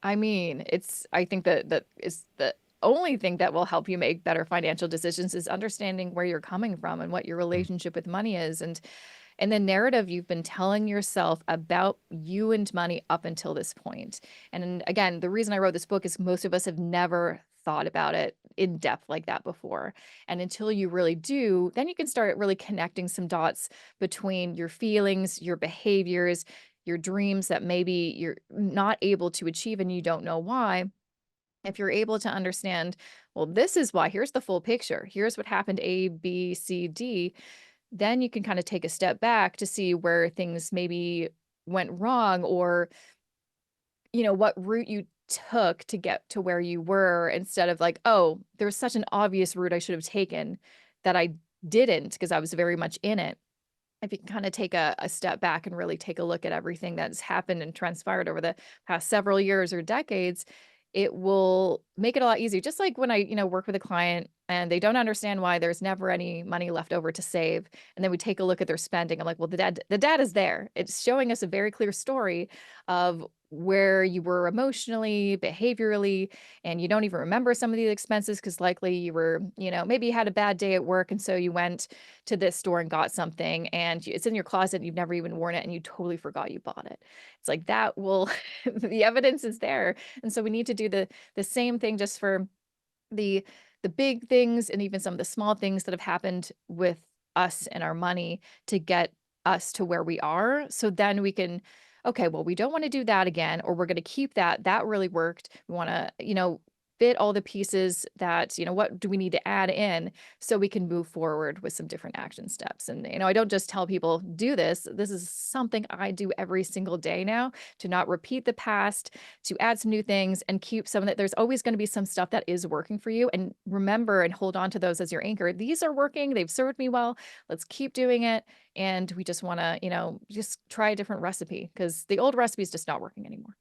I mean, I think that is the only thing that will help you make better financial decisions is understanding where you're coming from and what your Mm. relationship with money is, and the narrative you've been telling yourself about you and money up until this point. And again, the reason I wrote this book is most of us have never thought about it in depth like that before. And until you really do, then you can start really connecting some dots between your feelings, your behaviors, your dreams that maybe you're not able to achieve and you don't know why. If you're able to understand, well, this is why, here's the full picture, here's what happened, A, B, C, D, then you can kind of take a step back to see where things maybe went wrong, or, what route you took to get to where you were, instead of like, oh, there's such an obvious route I should have taken that I didn't because I was very much in it. If you can kind of take a step back and really take a look at everything that's happened and transpired over the past several years or decades, it will make it a lot easier. Just like when I, work with a client and they don't understand why there's never any money left over to save. And then we take a look at their spending. I'm like, well, the data is there. It's showing us a very clear story of where you were emotionally, behaviorally, and you don't even remember some of these expenses because likely you were, maybe you had a bad day at work. And so you went to this store and got something, and it's in your closet and you've never even worn it and you totally forgot you bought it. It's like that will, the evidence is there. And so we need to do the same thing just for the big things and even some of the small things that have happened with us and our money to get us to where we are. So then we can, okay, well, we don't want to do that again, or we're going to keep that. That really worked. We want to, fit all the pieces that, what do we need to add in so we can move forward with some different action steps. And, I don't just tell people do this. This is something I do every single day now, to not repeat the past, to add some new things and keep some of that. There's always going to be some stuff that is working for you. And remember and hold on to those as your anchor. These are working. They've served me well. Let's keep doing it. And we just want to, just try a different recipe, because the old recipe is just not working anymore.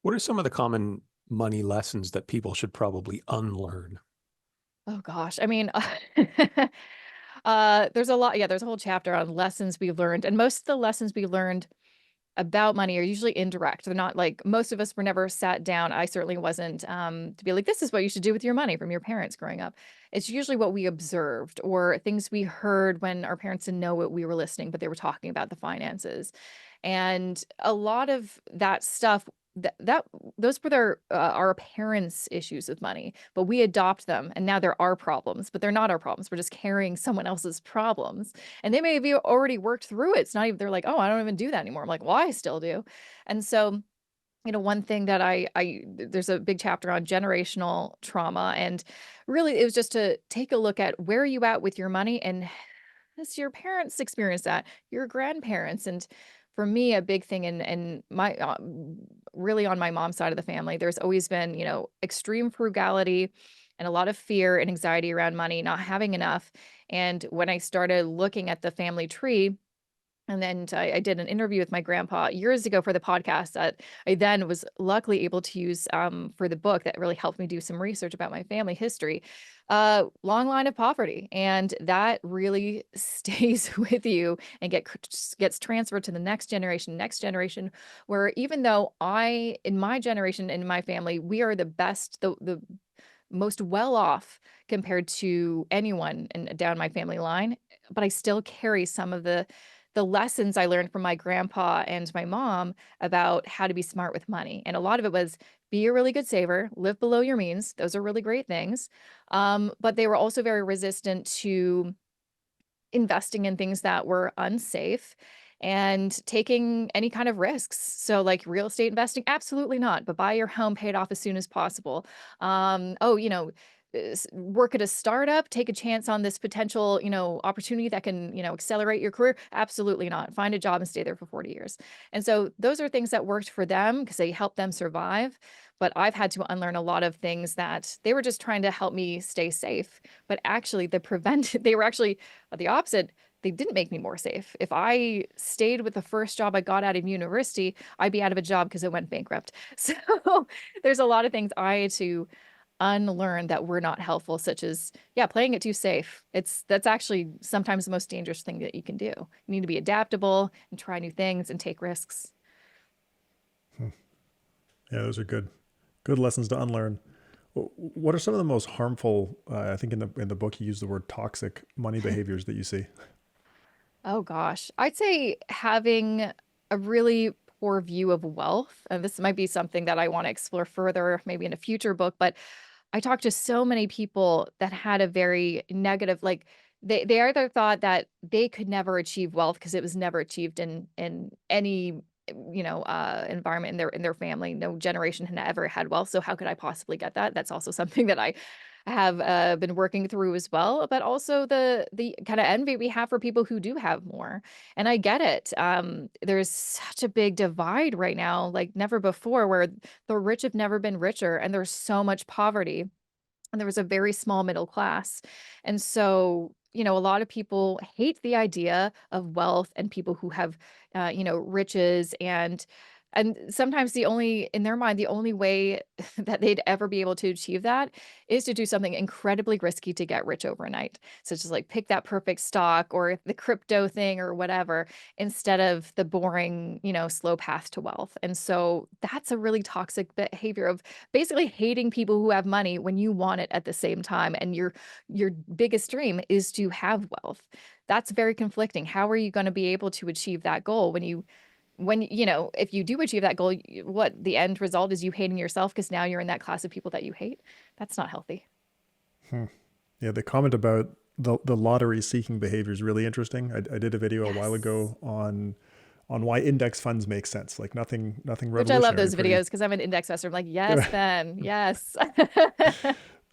What are some of the common money lessons that people should probably unlearn? Oh gosh. I mean, there's a lot. Yeah, there's a whole chapter on lessons we learned. And most of the lessons we learned about money are usually indirect. They're not like, most of us were never sat down. I certainly wasn't, to be like, this is what you should do with your money, from your parents growing up. It's usually what we observed or things we heard when our parents didn't know what we were listening, but they were talking about the finances. And a lot of that stuff, that those were our parents' issues with money, but we adopt them, and now they're our problems, but they're not our problems. We're just carrying someone else's problems, and they may have already worked through it. It's not even, they're like, oh, I don't even do that anymore. I'm like, well, I still do. And so, one thing that there's a big chapter on generational trauma, and really it was just to take a look at where are you at with your money, and has your parents experienced that, your grandparents. And for me, a big thing in my really on my mom's side of the family, there's always been, extreme frugality and a lot of fear and anxiety around money, not having enough. And when I started looking at the family tree, and then I did an interview with my grandpa years ago for the podcast that I then was luckily able to use for the book that really helped me do some research about my family history. Long line of poverty. And that really stays with you and gets transferred to the next generation, where even though in my generation, in my family, we are the best, the most well off compared to anyone down my family line, but I still carry some of the lessons I learned from my grandpa and my mom about how to be smart with money. And a lot of it was be a really good saver, live below your means. Those are really great things. But they were also very resistant to investing in things that were unsafe and taking any kind of risks. So like real estate investing, absolutely not, but buy your home, pay it off as soon as possible. Work at a startup, take a chance on this potential, opportunity that can, accelerate your career. Absolutely not. Find a job and stay there for 40 years. And so those are things that worked for them because they helped them survive. But I've had to unlearn a lot of things that they were just trying to help me stay safe. But actually they were actually the opposite. They didn't make me more safe. If I stayed with the first job I got out of university, I'd be out of a job because it went bankrupt. So there's a lot of things I had to unlearn that were not helpful, such as, playing it too safe. That's actually sometimes the most dangerous thing that you can do. You need to be adaptable and try new things and take risks. Yeah, those are good lessons to unlearn. What are some of the most harmful, I think in the book you use the word toxic money behaviors that you see? Oh gosh, I'd say having a really poor view of wealth, and this might be something that I want to explore further, maybe in a future book, but I talked to so many people that had a very negative, like they either thought that they could never achieve wealth because it was never achieved in any environment in their family. No generation had ever had wealth. So how could I possibly get that? That's also something that I have been working through as well, but also the kind of envy we have for people who do have more. And I get it. There's such a big divide right now, like never before, where the rich have never been richer, and there's so much poverty, and there was a very small middle class. And so, a lot of people hate the idea of wealth and people who have, riches, and sometimes in their mind, the only way that they'd ever be able to achieve that is to do something incredibly risky to get rich overnight. Such as like pick that perfect stock or the crypto thing or whatever, instead of the boring, slow path to wealth. And so that's a really toxic behavior of basically hating people who have money when you want it at the same time. And your biggest dream is to have wealth. That's very conflicting. How are you going to be able to achieve that goal if you do achieve that goal, what the end result is, you hating yourself because now you're in that class of people that you hate? That's not healthy. Yeah, the comment about the lottery seeking behavior is really interesting. I did a video a while ago on why index funds make sense. Like nothing revolutionary. Which I love those videos because I'm an index investor. I'm like, yes, Ben, yes.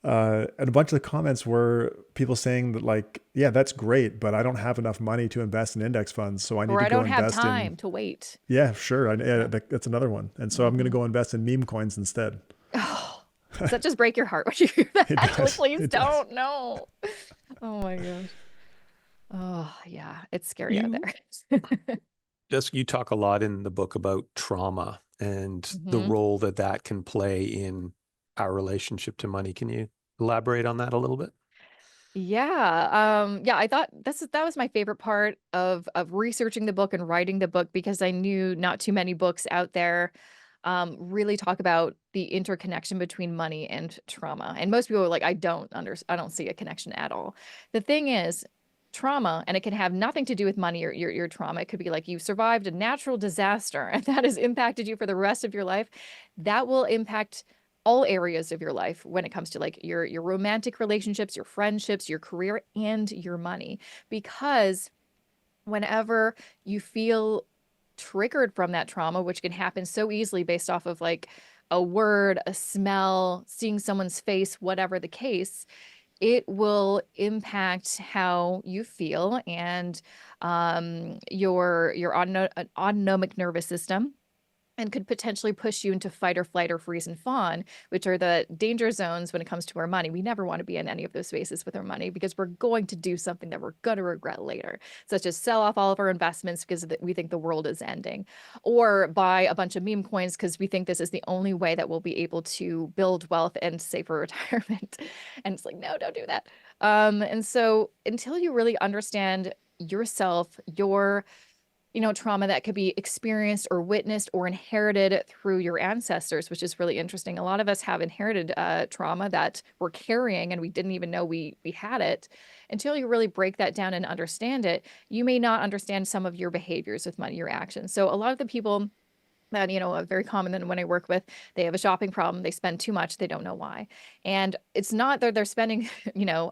And a bunch of the comments were people saying that like, yeah, that's great, but I don't have enough money to invest in index funds, so I need to go invest in. Or I don't have time to wait. Yeah, sure. That's another one. And so I'm going to go invest in meme coins instead. Oh, does that just break your heart when you hear that? Actually, please don't. Does. No. Oh my gosh. Oh yeah, it's scary out there. You talk a lot in the book about trauma and the Mhm. role that can play in our relationship to money. Can you elaborate on that a little bit? Yeah. I thought that was my favorite part of researching the book and writing the book, because I knew not too many books out there really talk about the interconnection between money and trauma. And most people are like, I don't see a connection at all. The thing is, trauma, and it can have nothing to do with money or your trauma. It could be like you survived a natural disaster and that has impacted you for the rest of your life. That will impact all areas of your life when it comes to like your romantic relationships, your friendships, your career, and your money. Because whenever you feel triggered from that trauma, which can happen so easily based off of like a word, a smell, seeing someone's face, whatever the case, it will impact how you feel and your autonomic nervous system, and could potentially push you into fight or flight or freeze and fawn, which are the danger zones when it comes to our money. We never want to be in any of those spaces with our money, because we're going to do something that we're going to regret later, such as sell off all of our investments because we think the world is ending, or buy a bunch of meme coins because we think this is the only way that we'll be able to build wealth and save for retirement. And it's like, no, don't do that. And so until you really understand yourself, your trauma that could be experienced or witnessed or inherited through your ancestors, which is really interesting. A lot of us have inherited trauma that we're carrying and we didn't even know we had it. Until you really break that down and understand it, you may not understand some of your behaviors with money, your actions. So a lot of the people that, are very common than when I work with, they have a shopping problem, they spend too much, they don't know why. And it's not that they're spending,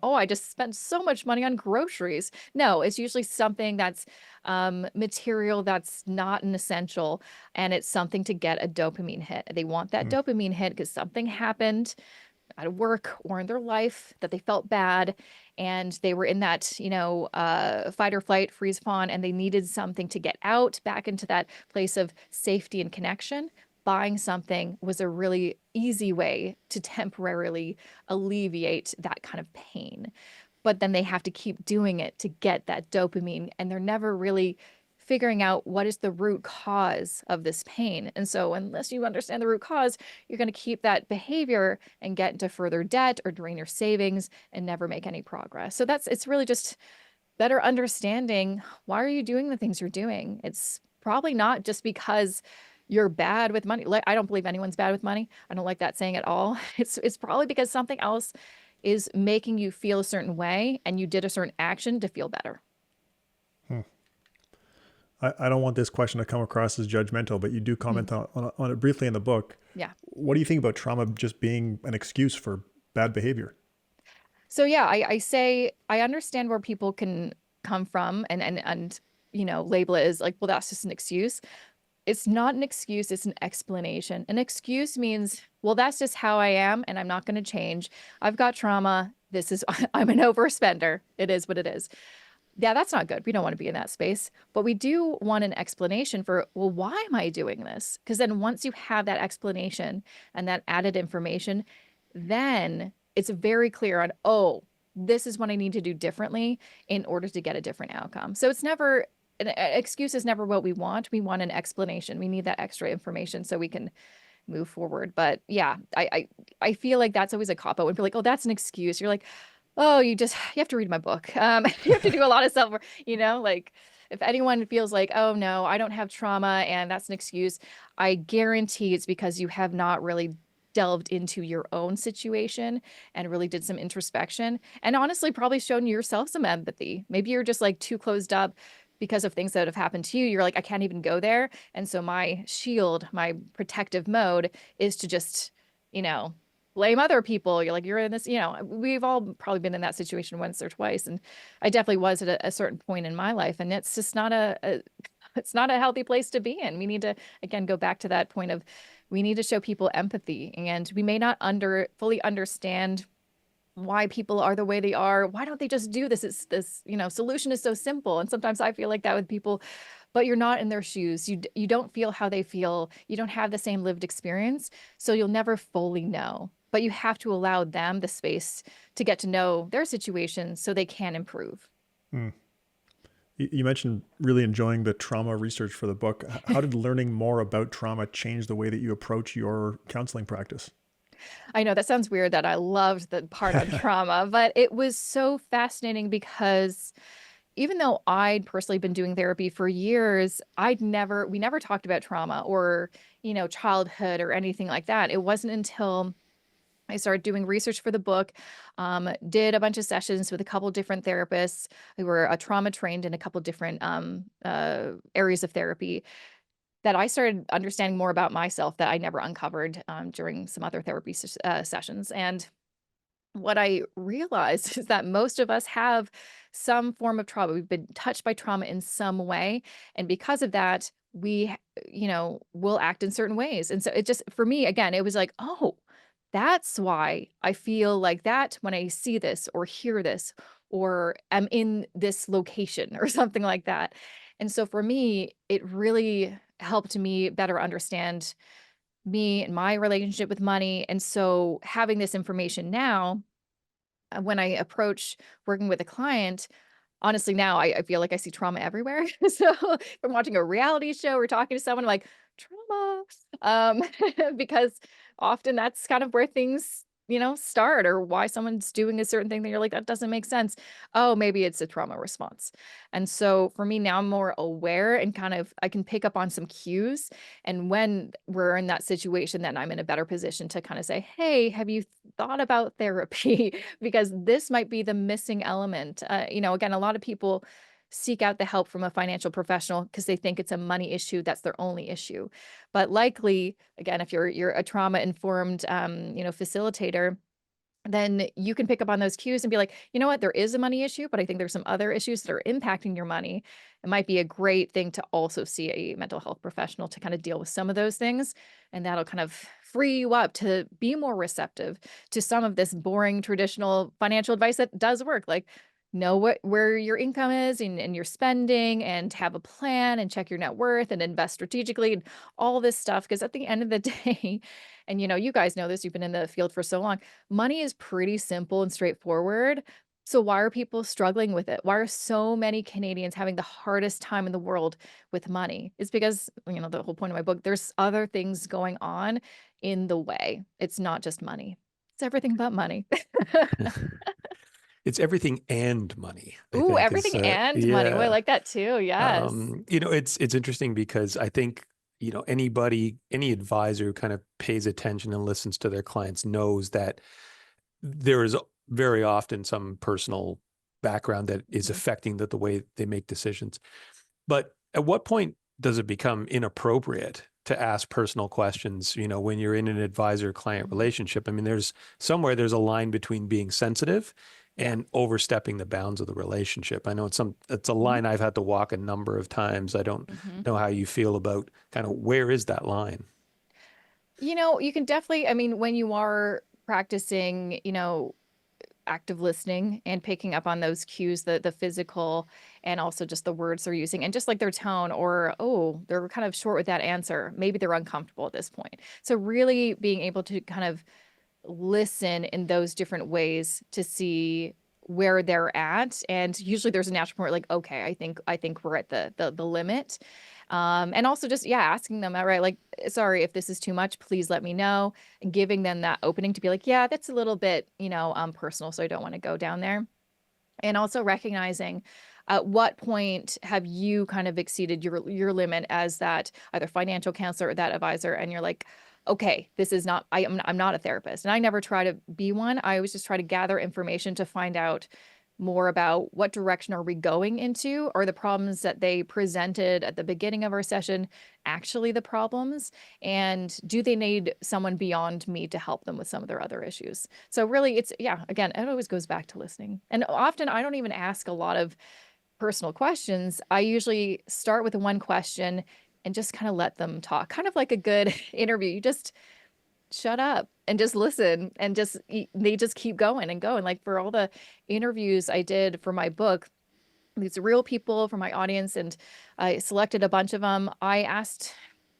oh, I just spent so much money on groceries. No, it's usually something that's material that's not an essential, and it's something to get a dopamine hit. They want that dopamine hit because something happened at work or in their life that they felt bad, and they were in that fight or flight, freeze fawn, and they needed something to get out back into that place of safety and connection. Buying something was a really easy way to temporarily alleviate that kind of pain, but then they have to keep doing it to get that dopamine, and they're never really figuring out what is the root cause of this pain. And so unless you understand the root cause, you're going to keep that behavior and get into further debt or drain your savings and never make any progress. So it's really just better understanding, why are you doing the things you're doing? It's probably not just because you're bad with money. Like, I don't believe anyone's bad with money. I don't like that saying at all. It's probably because something else is making you feel a certain way and you did a certain action to feel better. I don't want this question to come across as judgmental, but you do comment on it briefly in the book. Yeah. What do you think about trauma just being an excuse for bad behavior? So yeah, I say I understand where people can come from and label it as like, well, that's just an excuse. it's not an excuse, it's an explanation. An excuse means, well, that's just how I am and I'm not going to change. I've got trauma. This is, I'm an overspender. It is what it is. Yeah, that's not good. We don't want to be in that space, but we do want an explanation for, well, why am I doing this? Because then once you have that explanation and that added information, then it's very clear on, oh, this is what I need to do differently in order to get a different outcome. So it's never, an excuse is never what we want. We want an explanation. We need that extra information so we can move forward. But yeah, I feel like that's always a cop-out when people are like, oh, that's an excuse. You're like, oh, you have to read my book. You have to do a lot of self-work, like if anyone feels like, oh no, I don't have trauma and that's an excuse, I guarantee it's because you have not really delved into your own situation and really did some introspection and honestly probably shown yourself some empathy. Maybe you're just like too closed up because of things that have happened to you. You're like, I can't even go there. And so my shield, my protective mode is to just, blame other people. You're like, you're in this, we've all probably been in that situation once or twice. And I definitely was at a certain point in my life. And it's just not it's not a healthy place to be in. We need to, again, go back to that point of, we need to show people empathy, and we may not fully understand why people are the way they are. Why don't they just do this? It's this, solution is so simple. And sometimes I feel like that with people, but you're not in their shoes. You don't feel how they feel. You don't have the same lived experience. So you'll never fully know, but you have to allow them the space to get to know their situation so they can improve. Mm. You mentioned really enjoying the trauma research for the book. How did learning more about trauma change the way that you approach your counseling practice? I know that sounds weird that I loved the part on trauma, but it was so fascinating because even though I'd personally been doing therapy for years, we never talked about trauma or, childhood or anything like that. It wasn't until I started doing research for the book, did a bunch of sessions with a couple of different therapists who were trauma trained in a couple of different areas of therapy, that I started understanding more about myself that I never uncovered during some other therapy sessions. And what I realized is that most of us have some form of trauma. We've been touched by trauma in some way. And because of that, we, will act in certain ways. And so it just, for me, again, it was like, oh, that's why I feel like that when I see this or hear this or am in this location or something like that. And so for me, it really helped me better understand me and my relationship with money. And so having this information now, when I approach working with a client, honestly, now I feel like I see trauma everywhere. So if I'm watching a reality show or talking to someone, I'm like, trauma, because often that's kind of where things, start, or why someone's doing a certain thing that you're like, that doesn't make sense. Oh, maybe it's a trauma response. And so for me now, I'm more aware and kind of, I can pick up on some cues. And when we're in that situation, then I'm in a better position to kind of say, hey, have you thought about therapy? Because this might be the missing element. Again, a lot of people seek out the help from a financial professional because they think it's a money issue. That's their only issue. But likely, again, if you're a trauma-informed, facilitator, then you can pick up on those cues and be like, you know what, there is a money issue, but I think there's some other issues that are impacting your money. It might be a great thing to also see a mental health professional to kind of deal with some of those things. And that'll kind of free you up to be more receptive to some of this boring traditional financial advice that does work. Like, know where your income is and your spending, and have a plan and check your net worth and invest strategically and all this stuff. Because at the end of the day, and you guys know this, you've been in the field for so long, money is pretty simple and straightforward. So why are people struggling with it? Why are so many Canadians having the hardest time in the world with money? It's because, the whole point of my book, there's other things going on in the way. It's not just money. It's everything but money. It's everything and money. Ooh, everything and money. Oh, I like that too. Yes. It's interesting because I think, any advisor who kind of pays attention and listens to their clients knows that there is very often some personal background that is affecting the way they make decisions. But at what point does it become inappropriate to ask personal questions, when you're in an advisor-client relationship? I mean, there's a line between being sensitive and overstepping the bounds of the relationship. I know it's a Mhm. line I've had to walk a number of times. I don't Mhm. know how you feel about kind of where is that line? You can definitely, I mean, when you are practicing, active listening and picking up on those cues, the physical and also just the words they're using and just like their tone or, oh, they're kind of short with that answer. Maybe they're uncomfortable at this point. So really being able to kind of listen in those different ways to see where they're at. And usually there's a natural point like, okay, I think we're at the limit. And also just, yeah, asking them outright, like, sorry, if this is too much, please let me know. And giving them that opening to be like, yeah, that's a little bit, personal. So I don't want to go down there. And also recognizing at what point have you kind of exceeded your limit as that either financial counselor or that advisor, and you're like, okay, this is not, I'm not a therapist, and I never try to be one. I always just try to gather information to find out more about what direction are we going into. Are the problems that they presented at the beginning of our session actually the problems? And do they need someone beyond me to help them with some of their other issues? So really it's, yeah, again, it always goes back to listening. And often I don't even ask a lot of personal questions. I usually start with one question and just kind of let them talk, kind of like a good interview. You just shut up and just listen and they just keep going and going. Like for all the interviews I did for my book, these real people from my audience, and I selected a bunch of them. I asked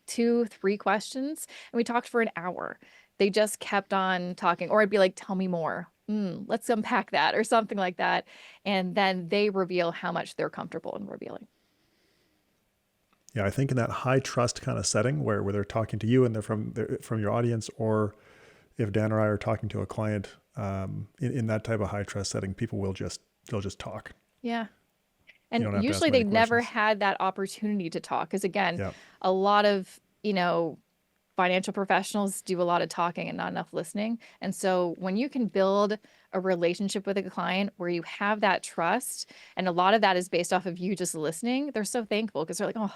2, 3 questions and we talked for an hour. They just kept on talking, or I'd be like, tell me more. Let's unpack that or something like that. And then they reveal how much they're comfortable in revealing. Yeah, I think in that high trust kind of setting where they're talking to you and they're from your audience, or if Dan or I are talking to a client, in that type of high trust setting, people they'll just talk. Yeah. You And don't have to ask usually many they never questions. had that opportunity to talk. Because again, Yeah, a lot of, financial professionals do a lot of talking and not enough listening. And so when you can build a relationship with a client where you have that trust, and a lot of that is based off of you just listening, they're so thankful because they're like, oh,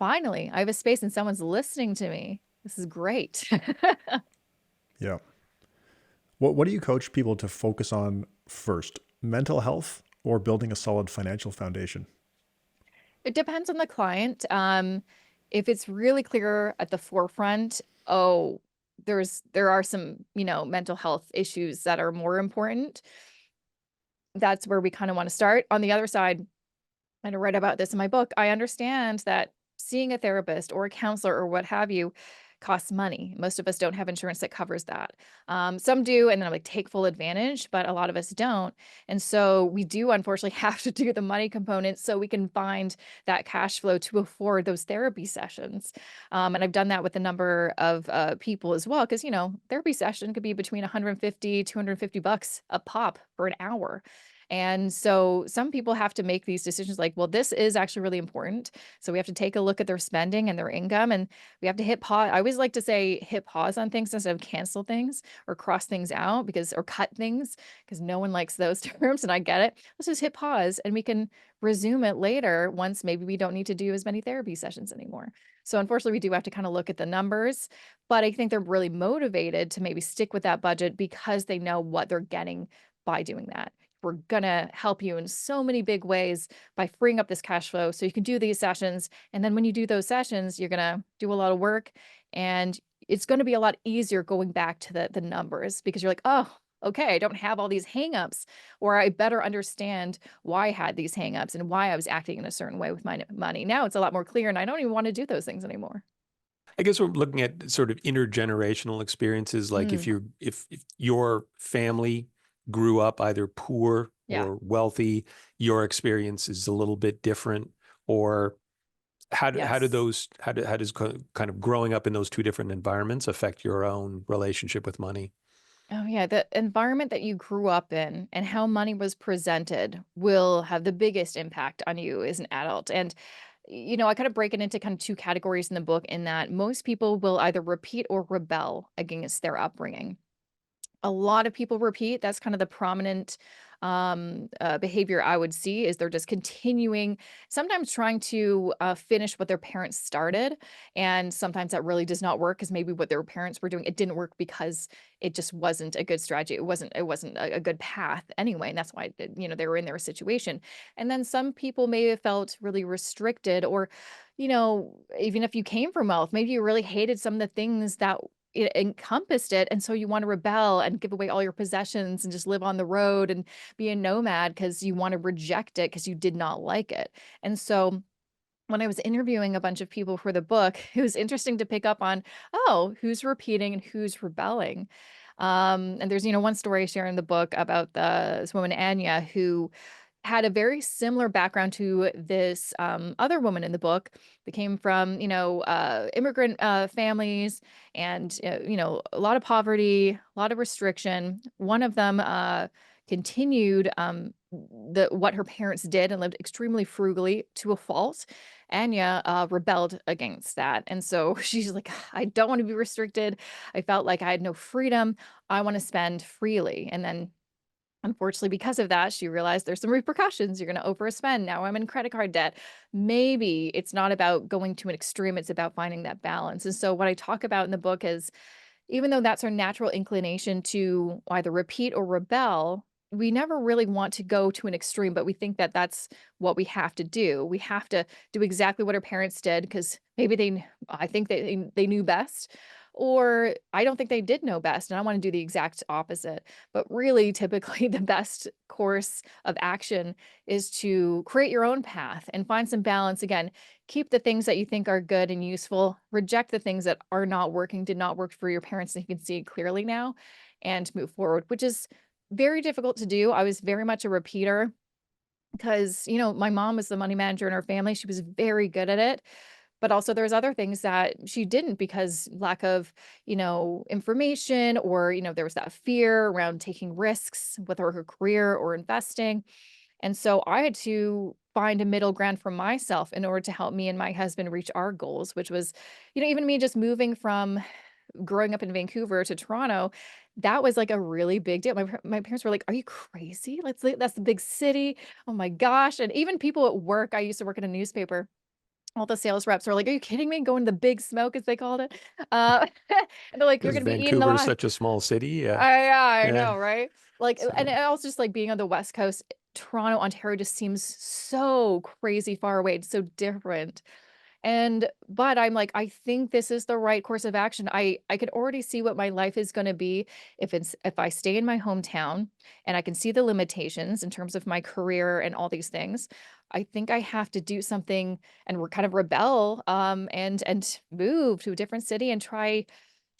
finally, I have a space and someone's listening to me. This is great. yeah. What do you coach people to focus on first? Mental health or building a solid financial foundation? It depends on the client. If it's really clear at the forefront, oh, there are some, mental health issues that are more important. That's where we kind of want to start. On the other side, and I write about this in my book, I understand that seeing a therapist or a counselor or what have you costs money. Most of us don't have insurance that covers that. Some do, and then like take full advantage, but a lot of us don't. And so we do unfortunately have to do the money component so we can find that cash flow to afford those therapy sessions. And I've done that with a number of people as well, because therapy session could be between 150, $250 a pop for an hour. And so some people have to make these decisions like, well, this is actually really important. So we have to take a look at their spending and their income, and we have to hit pause. I always like to say hit pause on things instead of cancel things or cross things out or cut things, because no one likes those terms and I get it. Let's just hit pause and we can resume it later once maybe we don't need to do as many therapy sessions anymore. So unfortunately, we do have to kind of look at the numbers, but I think they're really motivated to maybe stick with that budget because they know what they're getting by doing that. We're going to help you in so many big ways by freeing up this cash flow so you can do these sessions. And then when you do those sessions, you're going to do a lot of work, and it's going to be a lot easier going back to the numbers because you're like, oh, okay, I don't have all these hangups, or I better understand why I had these hangups and why I was acting in a certain way with my money. Now it's a lot more clear and I don't even want to do those things anymore. I guess we're looking at sort of intergenerational experiences, like Mm, if your family grew up either poor yeah. or wealthy, your experience is a little bit different. Or Yes. how does kind of growing up in those two different environments affect your own relationship with money? Oh, yeah. The environment that you grew up in and how money was presented will have the biggest impact on you as an adult. And, I kind of break it into kind of 2 categories in the book, in that most people will either repeat or rebel against their upbringing. A lot of people repeat. That's kind of the prominent behavior I would see is they're just continuing, sometimes trying to finish what their parents started. And sometimes that really does not work because maybe what their parents were doing, it didn't work because it just wasn't a good strategy. It wasn't a good path anyway. And that's why, they were in their situation. And then some people may have felt really restricted, or, even if you came from wealth, maybe you really hated some of the things that it encompassed it. And so you want to rebel and give away all your possessions and just live on the road and be a nomad because you want to reject it because you did not like it. And so when I was interviewing a bunch of people for the book, it was interesting to pick up on, oh, who's repeating and who's rebelling. And there's, one story I share in the book about this woman, Anya, who had a very similar background to this other woman in the book that came from, immigrant families, and, a lot of poverty, a lot of restriction. One of them continued what her parents did and lived extremely frugally to a fault. Anya rebelled against that. And so she's like, I don't want to be restricted. I felt like I had no freedom. I want to spend freely. And then unfortunately, because of that, she realized there's some repercussions. You're going to overspend. Now I'm in credit card debt. Maybe it's not about going to an extreme. It's about finding that balance. And so what I talk about in the book is, even though that's our natural inclination to either repeat or rebel, we never really want to go to an extreme, but we think that that's what we have to do. We have to do exactly what our parents did because maybe I think they knew best, or I don't think they did know best, and I want to do the exact opposite. But really, typically, the best course of action is to create your own path and find some balance. Again, keep the things that you think are good and useful, reject the things that are not working, did not work for your parents, and you can see it clearly now, and move forward, which is very difficult to do. I was very much a repeater because, my mom was the money manager in our family. She was very good at it. But also there's other things that she didn't because lack of, information, or, there was that fear around taking risks with her career or investing. And so I had to find a middle ground for myself in order to help me and my husband reach our goals, which was, even me just moving from growing up in Vancouver to Toronto, that was like a really big deal. My parents were like, "Are you crazy? That's the big city. Oh my gosh." And even people at work, I used to work in a newspaper. All the sales reps are like, "Are you kidding me? Going to the big smoke," as they called it. And they're like, "You're Because gonna be eating a Vancouver is lot." such a small city. Yeah. I Yeah. know, right? Like, and So also just like being on the West Coast, Toronto, Ontario just seems so crazy far away. It's so different. But I'm like, I think this is the right course of action. I could already see what my life is going to be if I stay in my hometown, and I can see the limitations in terms of my career and all these things. I think I have to do something and kind of rebel, and move to a different city and try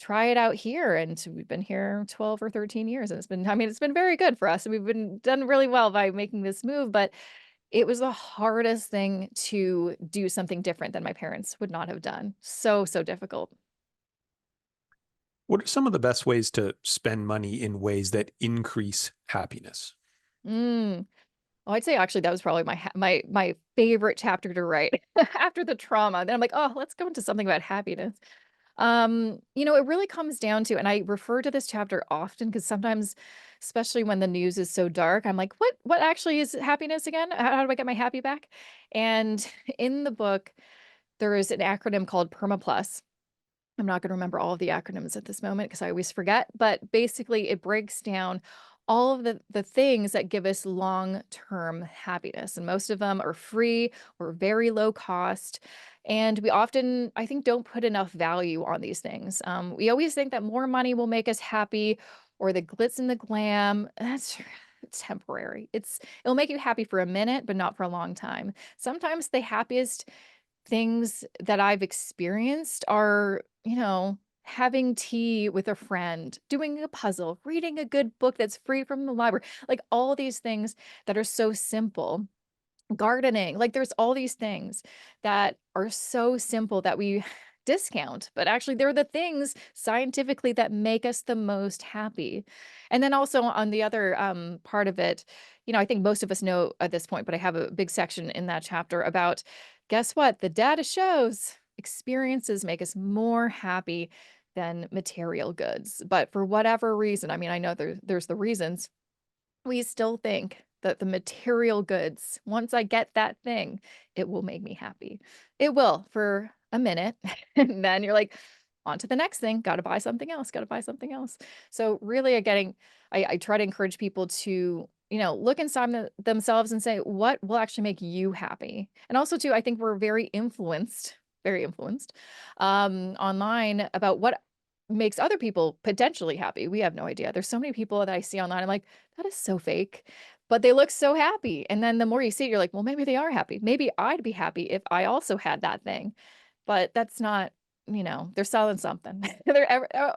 it out here. And we've been here 12 or 13 years, and it's been very good for us. And we've been done really well by making this move, but it was the hardest thing to do something different than my parents would not have done. So, so difficult. what are some of the best ways to spend money in ways that increase happiness? Mm. Oh, I'd say actually that was probably my favorite chapter to write after the trauma. Then I'm like, oh, let's go into something about happiness. It really comes down to, and I refer to this chapter often because sometimes, especially when the news is so dark, I'm like, what actually is happiness again? How do I get my happy back? And in the book, there is an acronym called PERMA+. I'm not going to remember all of the acronyms at this moment because I always forget, but basically it breaks down all of the things that give us long-term happiness. And most of them are free or very low cost. And we often, I think, don't put enough value on these things. We always think that more money will make us happy, or the glitz and the glam. That's it's temporary. It'll make you happy for a minute, but not for a long time. Sometimes the happiest things that I've experienced are, having tea with a friend, doing a puzzle, reading a good book that's free from the library, like all these things that are so simple. Gardening, like there's all these things that are so simple that we discount, but actually they're the things scientifically that make us the most happy. And then also on the other part of it, I think most of us know at this point, but I have a big section in that chapter about, guess what? The data shows experiences make us more happy than material goods. But for whatever reason, I know there's the reasons, we still think that the material goods, once I get that thing, it will make me happy. It will for a minute. And then you're like, on to the next thing, got to buy something else, got to buy something else. So really I try to encourage people to, look inside themselves and say, what will actually make you happy? And also too, I think we're very influenced online about what makes other people potentially happy. We have no idea. There's so many people that I see online. I'm like, that is so fake, but they look so happy. And then the more you see it, you're like, well, maybe they are happy. Maybe I'd be happy if I also had that thing. But that's not, they're selling something.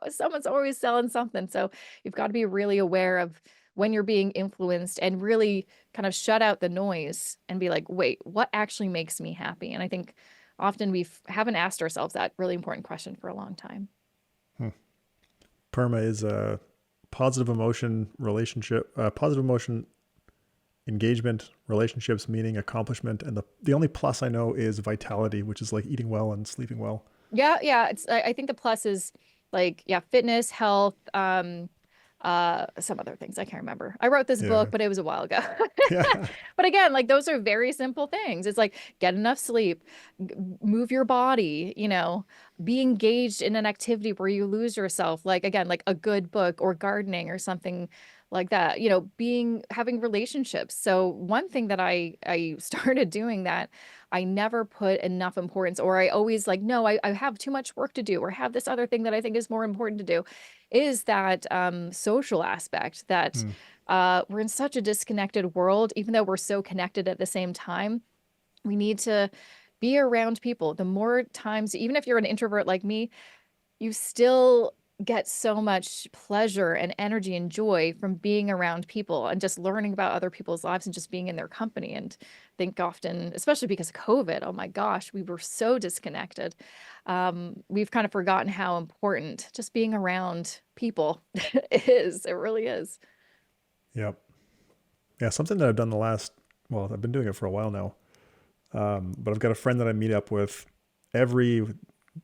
Someone's always selling something. So you've got to be really aware of when you're being influenced and really kind of shut out the noise and be like, wait, what actually makes me happy? And I think often we haven't asked ourselves that really important question for a long time. PERMA is a positive emotion relationship, positive emotion engagement, relationships, meaning, accomplishment. And the only plus I know is vitality, which is like eating well and sleeping well. Yeah. Yeah. I think the plus is like, yeah, fitness, health, some other things I can't remember. I wrote this book, but it was a while ago. Yeah. But again, like those are very simple things. It's like get enough sleep, move your body, be engaged in an activity where you lose yourself. Like again, like a good book or gardening or something like that, having relationships. So one thing that I started doing that I never put enough importance, or I always like, no, I have too much work to do, or have this other thing that I think is more important to do, is that social aspect that we're in such a disconnected world, even though we're so connected at the same time. We need to be around people. The more times, even if you're an introvert like me, you still get so much pleasure and energy and joy from being around people and just learning about other people's lives and just being in their company. And I think often, especially because of COVID, oh my gosh, we were so disconnected. We've kind of forgotten how important just being around people is. It really is. Yep. Yeah. Something that I've done I've been doing it for a while now. But I've got a friend that I meet up with every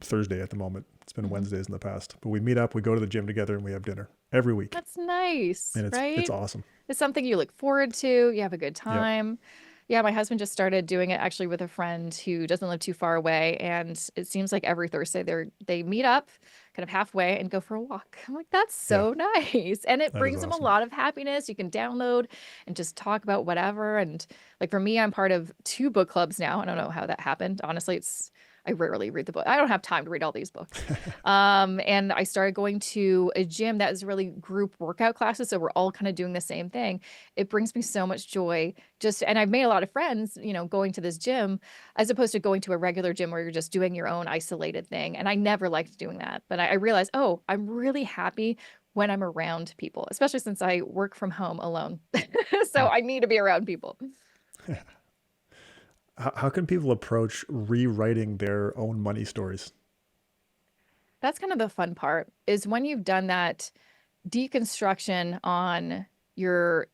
Thursday at the moment. It's been Wednesdays in the past, but we meet up, we go to the gym together, and we have dinner every week. That's nice, And right? it's awesome. It's something you look forward to. You have a good time. Yep. Yeah, my husband just started doing it actually with a friend who doesn't live too far away. And it seems like every Thursday they meet up kind of halfway and go for a walk. I'm like, that's so nice. And it brings them a lot of happiness. You can download and just talk about whatever. And like for me, I'm part of 2 book clubs now. I don't know how that happened. Honestly, I rarely read the book. I don't have time to read all these books. And I started going to a gym that is really group workout classes. So we're all kind of doing the same thing. It brings me so much joy. And I've made a lot of friends, going to this gym as opposed to going to a regular gym where you're just doing your own isolated thing. And I never liked doing that. But I realized, I'm really happy when I'm around people, especially since I work from home alone. So I need to be around people. How can people approach rewriting their own money stories? That's kind of the fun part, is when you've done that deconstruction on your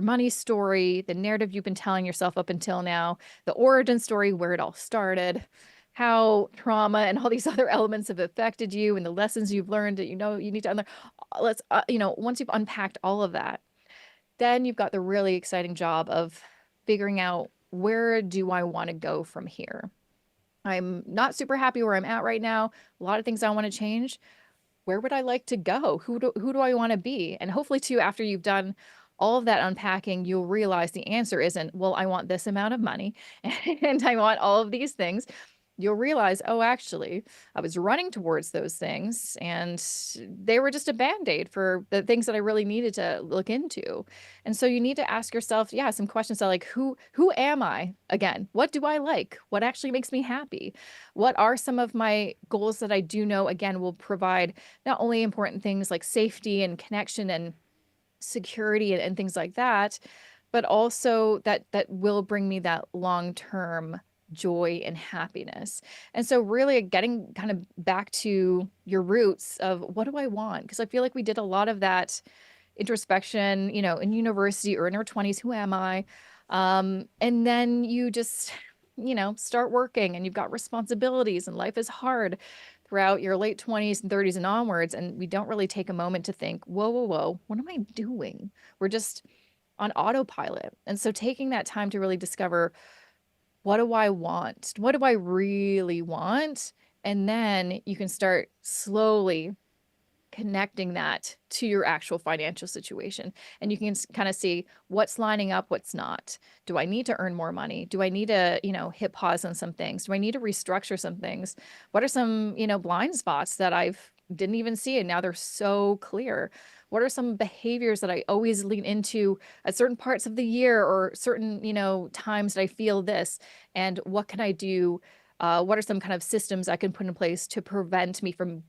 money story, the narrative you've been telling yourself up until now, the origin story, where it all started, how trauma and all these other elements have affected you, and the lessons you've learned that you need to unlearn. Once you've unpacked all of that, then you've got the really exciting job of figuring out, where do I want to go from here? I'm not super happy where I'm at right now. A lot of things I want to change. Where would I like to go? Who do I want to be? And hopefully too, after you've done all of that unpacking, you'll realize the answer isn't, well, I want this amount of money and I want all of these things. You'll realize, actually, I was running towards those things and they were just a band-aid for the things that I really needed to look into. And so you need to ask yourself, some questions that like, who am I? Again, what do I like? What actually makes me happy? What are some of my goals that I do know, again, will provide not only important things like safety and connection and security and things like that, but also that will bring me that long-term joy and happiness. And so really getting kind of back to your roots of, what do I want? Because I feel like we did a lot of that introspection, in university or in our 20s, who am I? And then you just, start working and you've got responsibilities and life is hard throughout your late 20s and 30s and onwards. And we don't really take a moment to think, whoa, what am I doing? We're just on autopilot. And so taking that time to really discover, what do I want? What do I really want? And then you can start slowly connecting that to your actual financial situation. And you can kind of see what's lining up, what's not. Do I need to earn more money? Do I need to, hit pause on some things? Do I need to restructure some things? What are some, blind spots that I've didn't even see and now they're so clear? What are some behaviors that I always lean into at certain parts of the year or certain, times that I feel this? And what can I do? What are some kind of systems I can put in place to prevent me from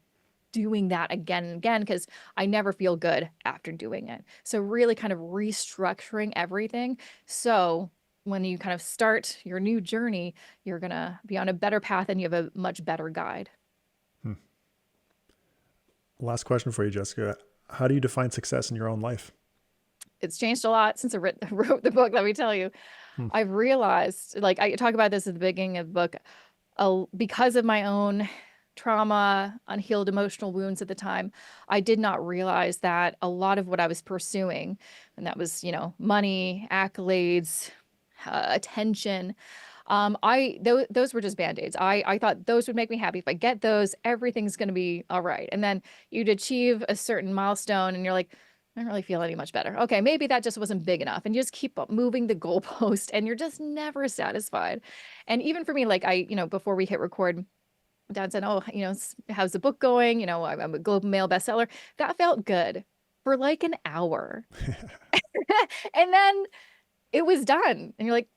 doing that again and again, because I never feel good after doing it. So really kind of restructuring everything. So when you kind of start your new journey, you're going to be on a better path and you have a much better guide. Last question for you, Jessica. How do you define success in your own life? It's changed a lot since I wrote the book, let me tell you. I've realized, like I talk about this at the beginning of the book, because of my own trauma, unhealed emotional wounds at the time, I did not realize that a lot of what I was pursuing, and that was, money, accolades, attention, those were just band-aids. I thought those would make me happy. If I get those, everything's going to be all right. And then you'd achieve a certain milestone and you're like, I don't really feel any much better. Okay, maybe that just wasn't big enough. And you just keep up moving the goalpost and you're just never satisfied. And even for me, like before we hit record, Dad said, oh, how's the book going? I'm a global mail bestseller. That felt good for like an hour. And then it was done. And you're like,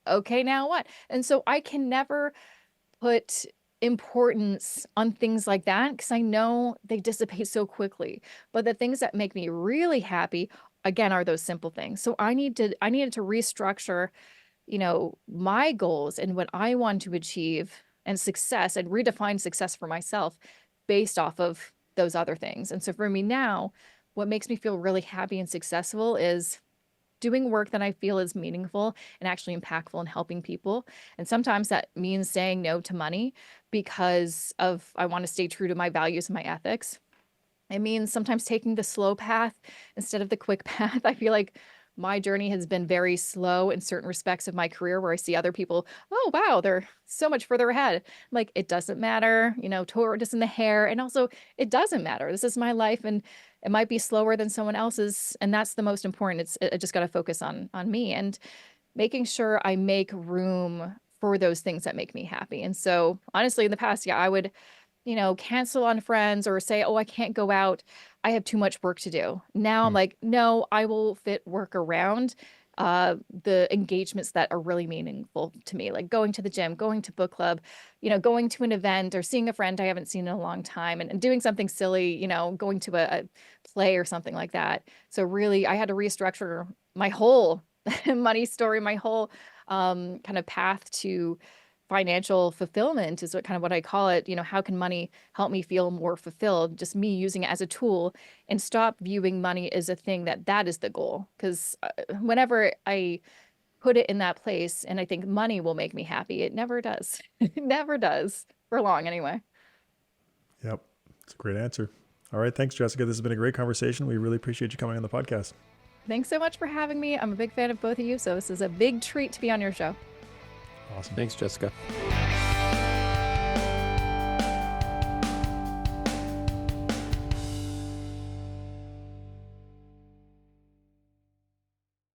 okay, now what? And so I can never put importance on things like that because I know they dissipate so quickly. But the things that make me really happy, again, are those simple things. So I needed to restructure, my goals and what I want to achieve and success, and redefine success for myself based off of those other things. And so for me now, what makes me feel really happy and successful is doing work that I feel is meaningful and actually impactful and helping people. And sometimes that means saying no to money because I want to stay true to my values and my ethics. It means sometimes taking the slow path instead of the quick path. I feel like my journey has been very slow in certain respects of my career where I see other people, oh, wow, they're so much further ahead. I'm like, it doesn't matter, tortoise in the hair. And also it doesn't matter. This is my life and it might be slower than someone else's. And that's the most important. I just got to focus on me and making sure I make room for those things that make me happy. And so honestly, in the past, I would, cancel on friends or say, oh, I can't go out. I have too much work to do. Now I'm like, no, I will fit work around the engagements that are really meaningful to me, like going to the gym, going to book club, going to an event or seeing a friend I haven't seen in a long time and doing something silly, going to a play or something like that. So really I had to restructure my whole money story, my whole kind of path to financial fulfillment is what I call it. How can money help me feel more fulfilled? Just me using it as a tool and stop viewing money as a thing that is the goal. Because whenever I put it in that place and I think money will make me happy, it never does. It never does for long anyway. Yep. It's a great answer. All right. Thanks, Jessica. This has been a great conversation. We really appreciate you coming on the podcast. Thanks so much for having me. I'm a big fan of both of you. So this is a big treat to be on your show. Awesome. Thanks, Jessica.